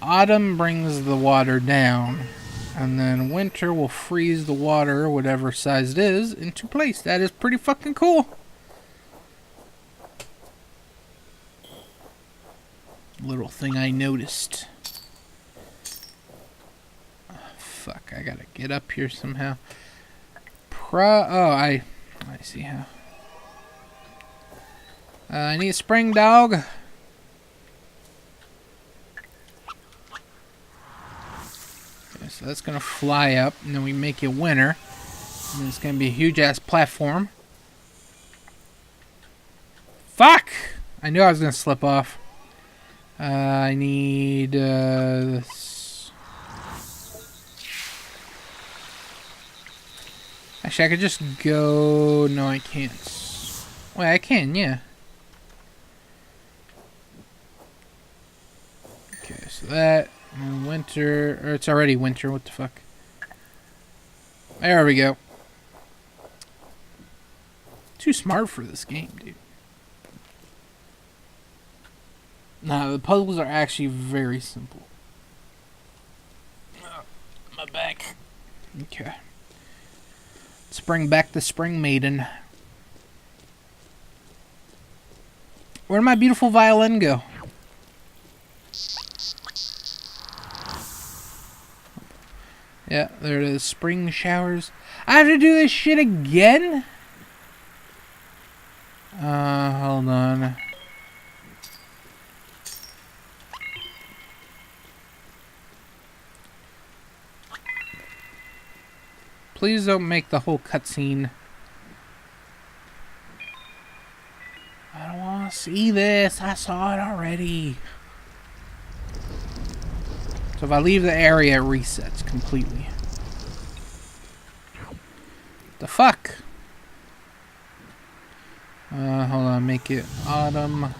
Autumn brings the water down. And then winter will freeze the water, whatever size it is, into place. That is pretty fucking cool. Little thing I noticed. fuck? I gotta get up here somehow. Oh, I see how. I need a spring, dog. Okay, so that's gonna fly up, and then we make it winter. And it's gonna be a huge ass platform. Fuck! I knew I was gonna slip off. I need this. Actually, I could just go. No, I can't. Wait, I can, yeah. Okay, so that. And winter. Or it's already winter. What the fuck? There we go. Too smart for this game, dude. No, the puzzles are actually very simple. Oh, my back. Okay. Let's bring back the Spring Maiden. Where'd my beautiful violin go? Yeah, there it is. Spring showers. I have to do this shit again? Hold on. Please don't make the whole cutscene. I don't want to see this. I saw it already. So if I leave the area, it resets completely. The fuck? Hold on. Make it autumn.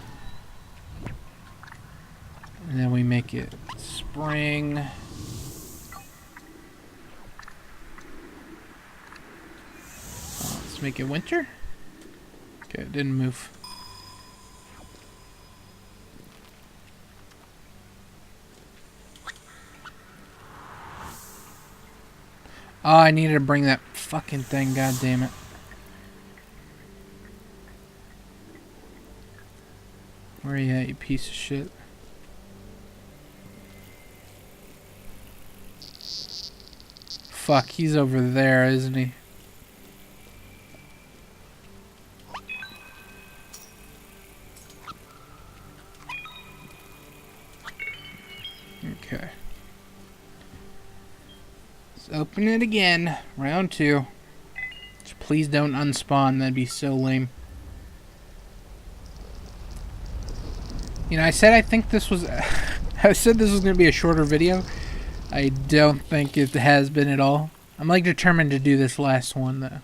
And then we make it spring. Let's make it winter. Okay, it didn't move. Oh, I needed to bring that fucking thing, god damn it. Where are you at, you piece of shit? Fuck, he's over there, isn't he? Okay. Let's open it again. Round 2. Just please don't unspawn, that'd be so lame. You know, I said I think this was... I said this was going to be a shorter video. I don't think it has been at all. I'm like determined to do this last one though.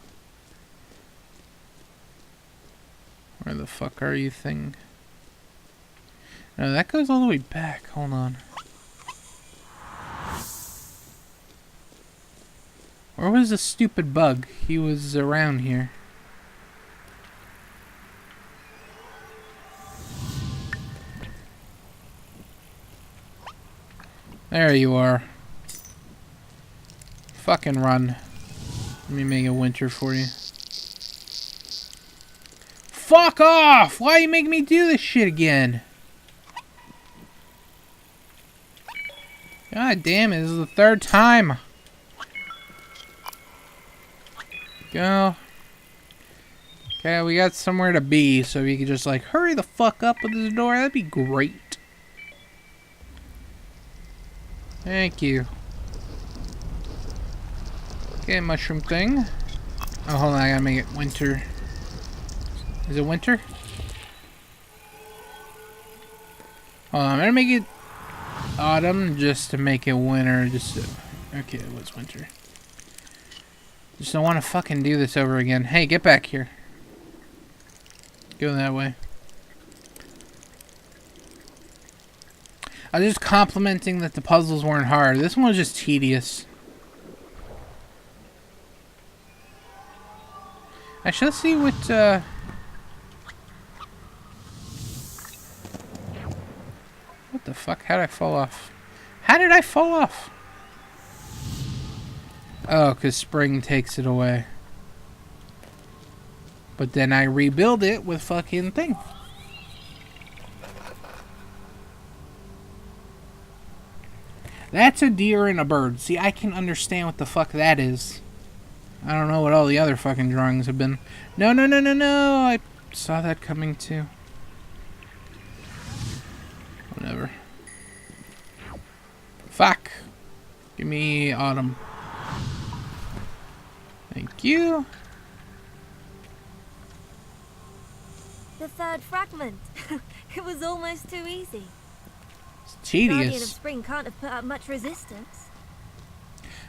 Where the fuck are you, thing? No, that goes all the way back. Hold on. Where was the stupid bug? He was around here. There you are. Fucking run. Let me make a winter for you. Fuck off! Why are you making me do this shit again? God damn it, this is the 3rd time. Go. Okay, we got somewhere to be, so if you could just like hurry the fuck up with this door, that'd be great. Thank you. Okay, mushroom thing. Oh, hold on, I gotta make it winter. Is it winter? Hold on, I'm gonna make it autumn just to make it winter. Just to, okay, it was winter. Just don't want to fucking do this over again. Hey, get back here. Go that way. I was just complimenting that the puzzles weren't hard. This one was just tedious. Actually, let's see what, what the fuck? How did I fall off? How did I fall off? Oh, because spring takes it away. But then I rebuild it with fucking thing. That's a deer and a bird. See, I can understand what the fuck that is. I don't know what all the other fucking drawings have been. No, no, no, no, no! I saw that coming too. Whatever. Fuck! Give me autumn. Thank you. The third fragment. It was almost too easy. It's Guardian of tedious. Spring can't have put up much resistance.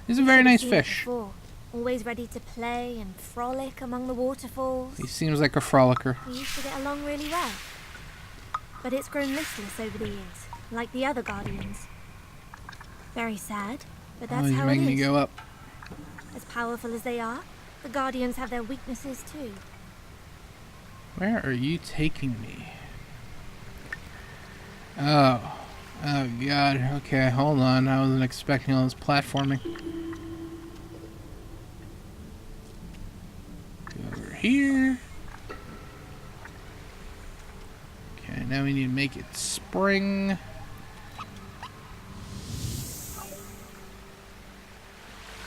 He's a very nice Seen it fish. before. Always ready to play and frolic among the waterfalls. He seems like a frolicker. We used to get along really well. But it's grown listless over the years, like the other Guardians. Very sad, but that's He's how it making me is. go up. As powerful as they are, the Guardians have their weaknesses too. Where are you taking me? Oh. Oh god. Okay, hold on. I wasn't expecting all this platforming. Go over here. Okay, now we need to make it spring.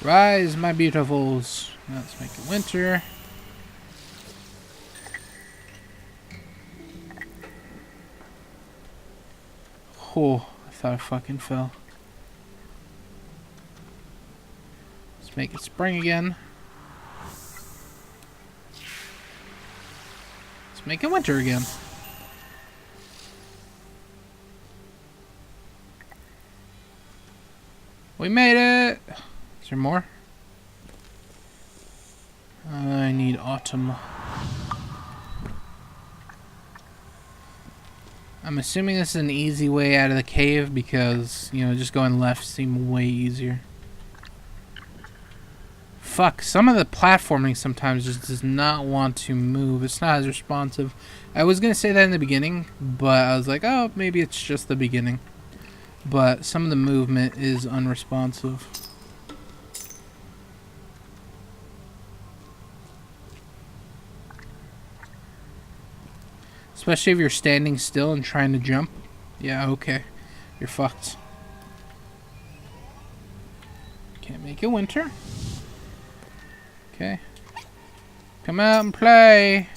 Rise, my beautifuls. Now let's make it winter. Oh, I thought I fucking fell. Let's make it spring again. Let's make it winter again. We made it! Is there more? I need autumn. I'm assuming this is an easy way out of the cave because, you know, just going left seemed way easier. Fuck, some of the platforming sometimes just does not want to move. It's not as responsive. I was going to say that in the beginning, but I was like, oh, maybe it's just the beginning. But some of the movement is unresponsive. Especially if you're standing still and trying to jump. Yeah, okay. You're fucked. Can't make it winter. Okay. Come out and play.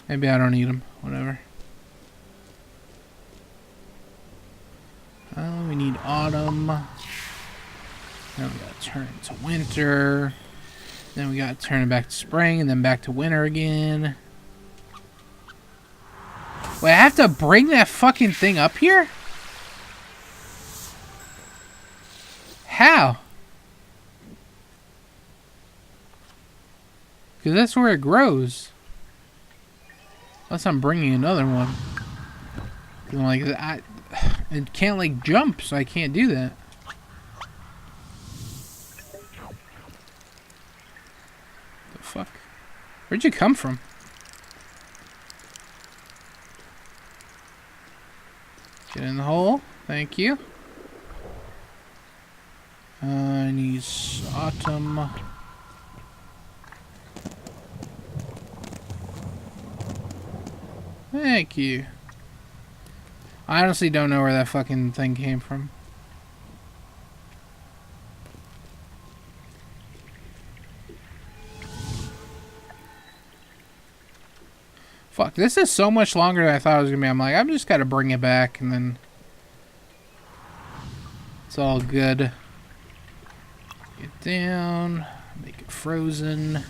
Maybe I don't need them. Whatever. Oh, we need autumn. Then we gotta turn it to winter. Then we gotta turn it back to spring and then back to winter again. Wait, I have to bring that fucking thing up here? How? Because that's where it grows. Unless I'm bringing another one. 'Cause I'm like, it can't like jump, so I can't do that. The fuck? Where'd you come from? Get in the hole. Thank you. I need autumn. Thank you. I honestly don't know where that fucking thing came from. Fuck, this is so much longer than I thought it was gonna be. I'm like, I've just gotta bring it back and then it's all good. Get down, make it frozen.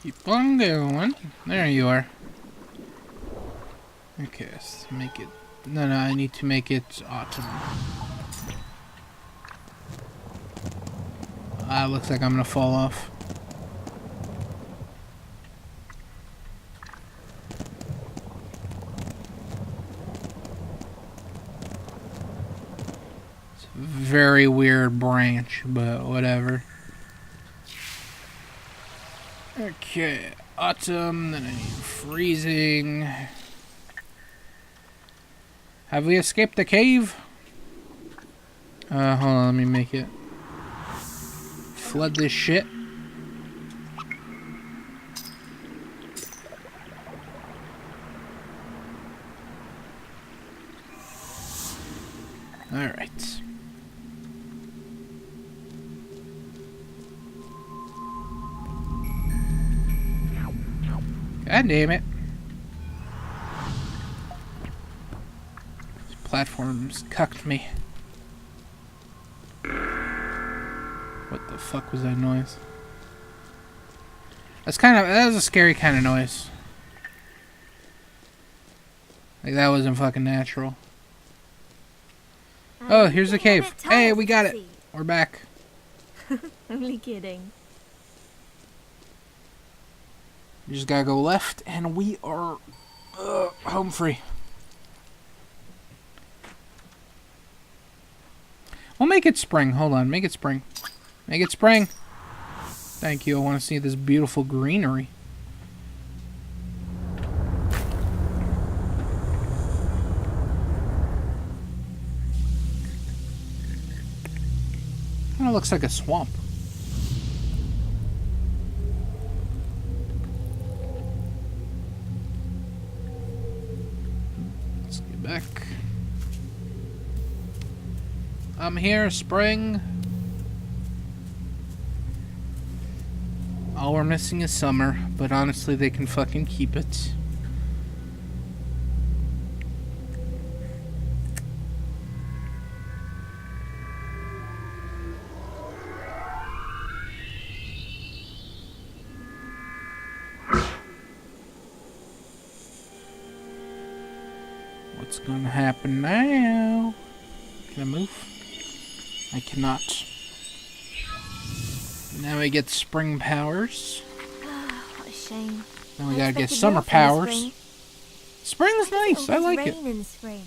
Keep on going. There you are. Okay, let's make it... No, I need to make it autumn. Ah, looks like I'm gonna fall off. It's a very weird branch, but whatever. Okay, autumn, then I need freezing. Have we escaped the cave? Hold on, let me make it. flood this shit. Alright. God damn it. These platforms cucked me. What the fuck was that noise? That was a scary kind of noise. Like that wasn't fucking natural. Oh, here's the cave. Hey, we got it. We're back. Only kidding. You just gotta go left, and we are home free. We'll make it spring. Hold on, make it spring. Make it spring. Thank you. I want to see this beautiful greenery. Kind of looks like a swamp. Let's get back. I'm here, spring. All we're missing is summer, but honestly, they can fucking keep it. What's gonna happen now? Can I move? I cannot. Now we get spring powers. What a shame. Then we gotta get summer powers. Spring's nice. I like it. Rain in spring.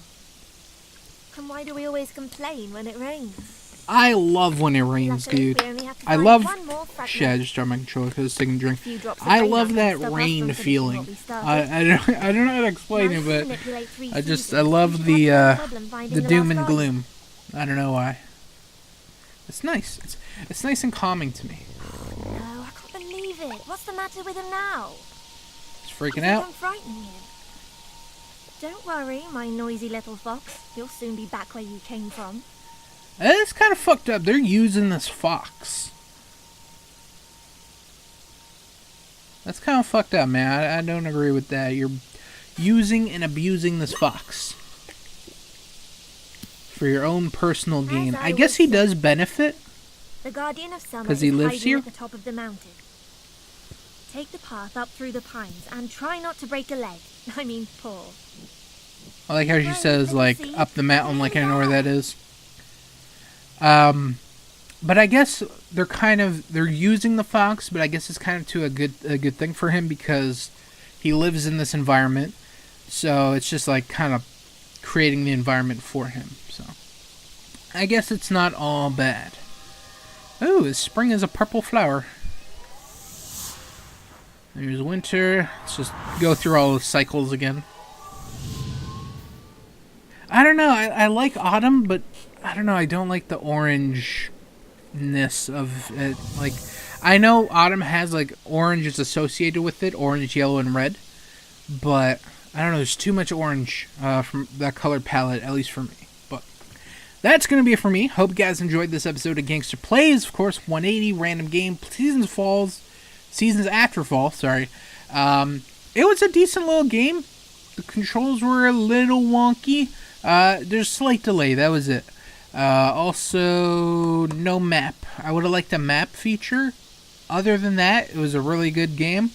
And why do we always complain when it rains? I love when it rains, dude. I love. Shit, I just dropped my controller because I was taking a drink. I love that rain feeling. I don't know how to explain it, but I love the doom and gloom. I don't know why. It's nice. It's nice and calming to me. No, I can't believe it. What's the matter with him now? He's freaking out. I'm frightening him. Don't worry, my noisy little fox. You'll soon be back where you came from. It's kind of fucked up. They're using this fox. That's kind of fucked up, man. I don't agree with that. You're using and abusing this fox for your own personal gain. I guess he does benefit the Guardian of Summer because he lives here at the top of the mountain. Take the path up through the pines and try not to break a leg. I mean, paw. I like how she says, like, up the mountain, like I know where that is. But I guess they're using the fox, but I guess it's kind of a good thing for him because he lives in this environment. So it's just like kind of creating the environment for him. So I guess it's not all bad. Oh, spring is a purple flower. There's winter. Let's just go through all the cycles again. I don't know. I like autumn, but I don't know. I don't like the orangeness of it. Like, I know autumn has like orange is associated with it, orange, yellow, and red. But I don't know. There's too much orange from that color palette, at least for me. But that's gonna be it for me. Hope you guys enjoyed this episode of Gangsta Plays. Of course, 180 random game, seasons after fall. Sorry. It was a decent little game. The controls were a little wonky. There's a slight delay. That was it. Also, no map. I would have liked a map feature. Other than that, it was a really good game.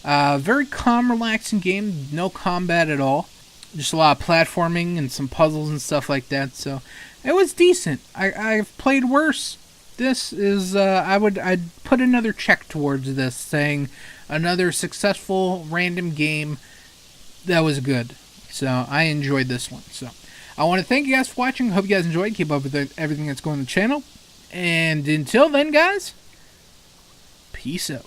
Very calm, relaxing game. No combat at all. Just a lot of platforming and some puzzles and stuff like that. So, it was decent. I've played worse. This is, I'd put another check towards this, saying another successful random game that was good. So, I enjoyed this one. So, I want to thank you guys for watching. Hope you guys enjoyed. Keep up with everything that's going on the channel. And until then, guys, peace out.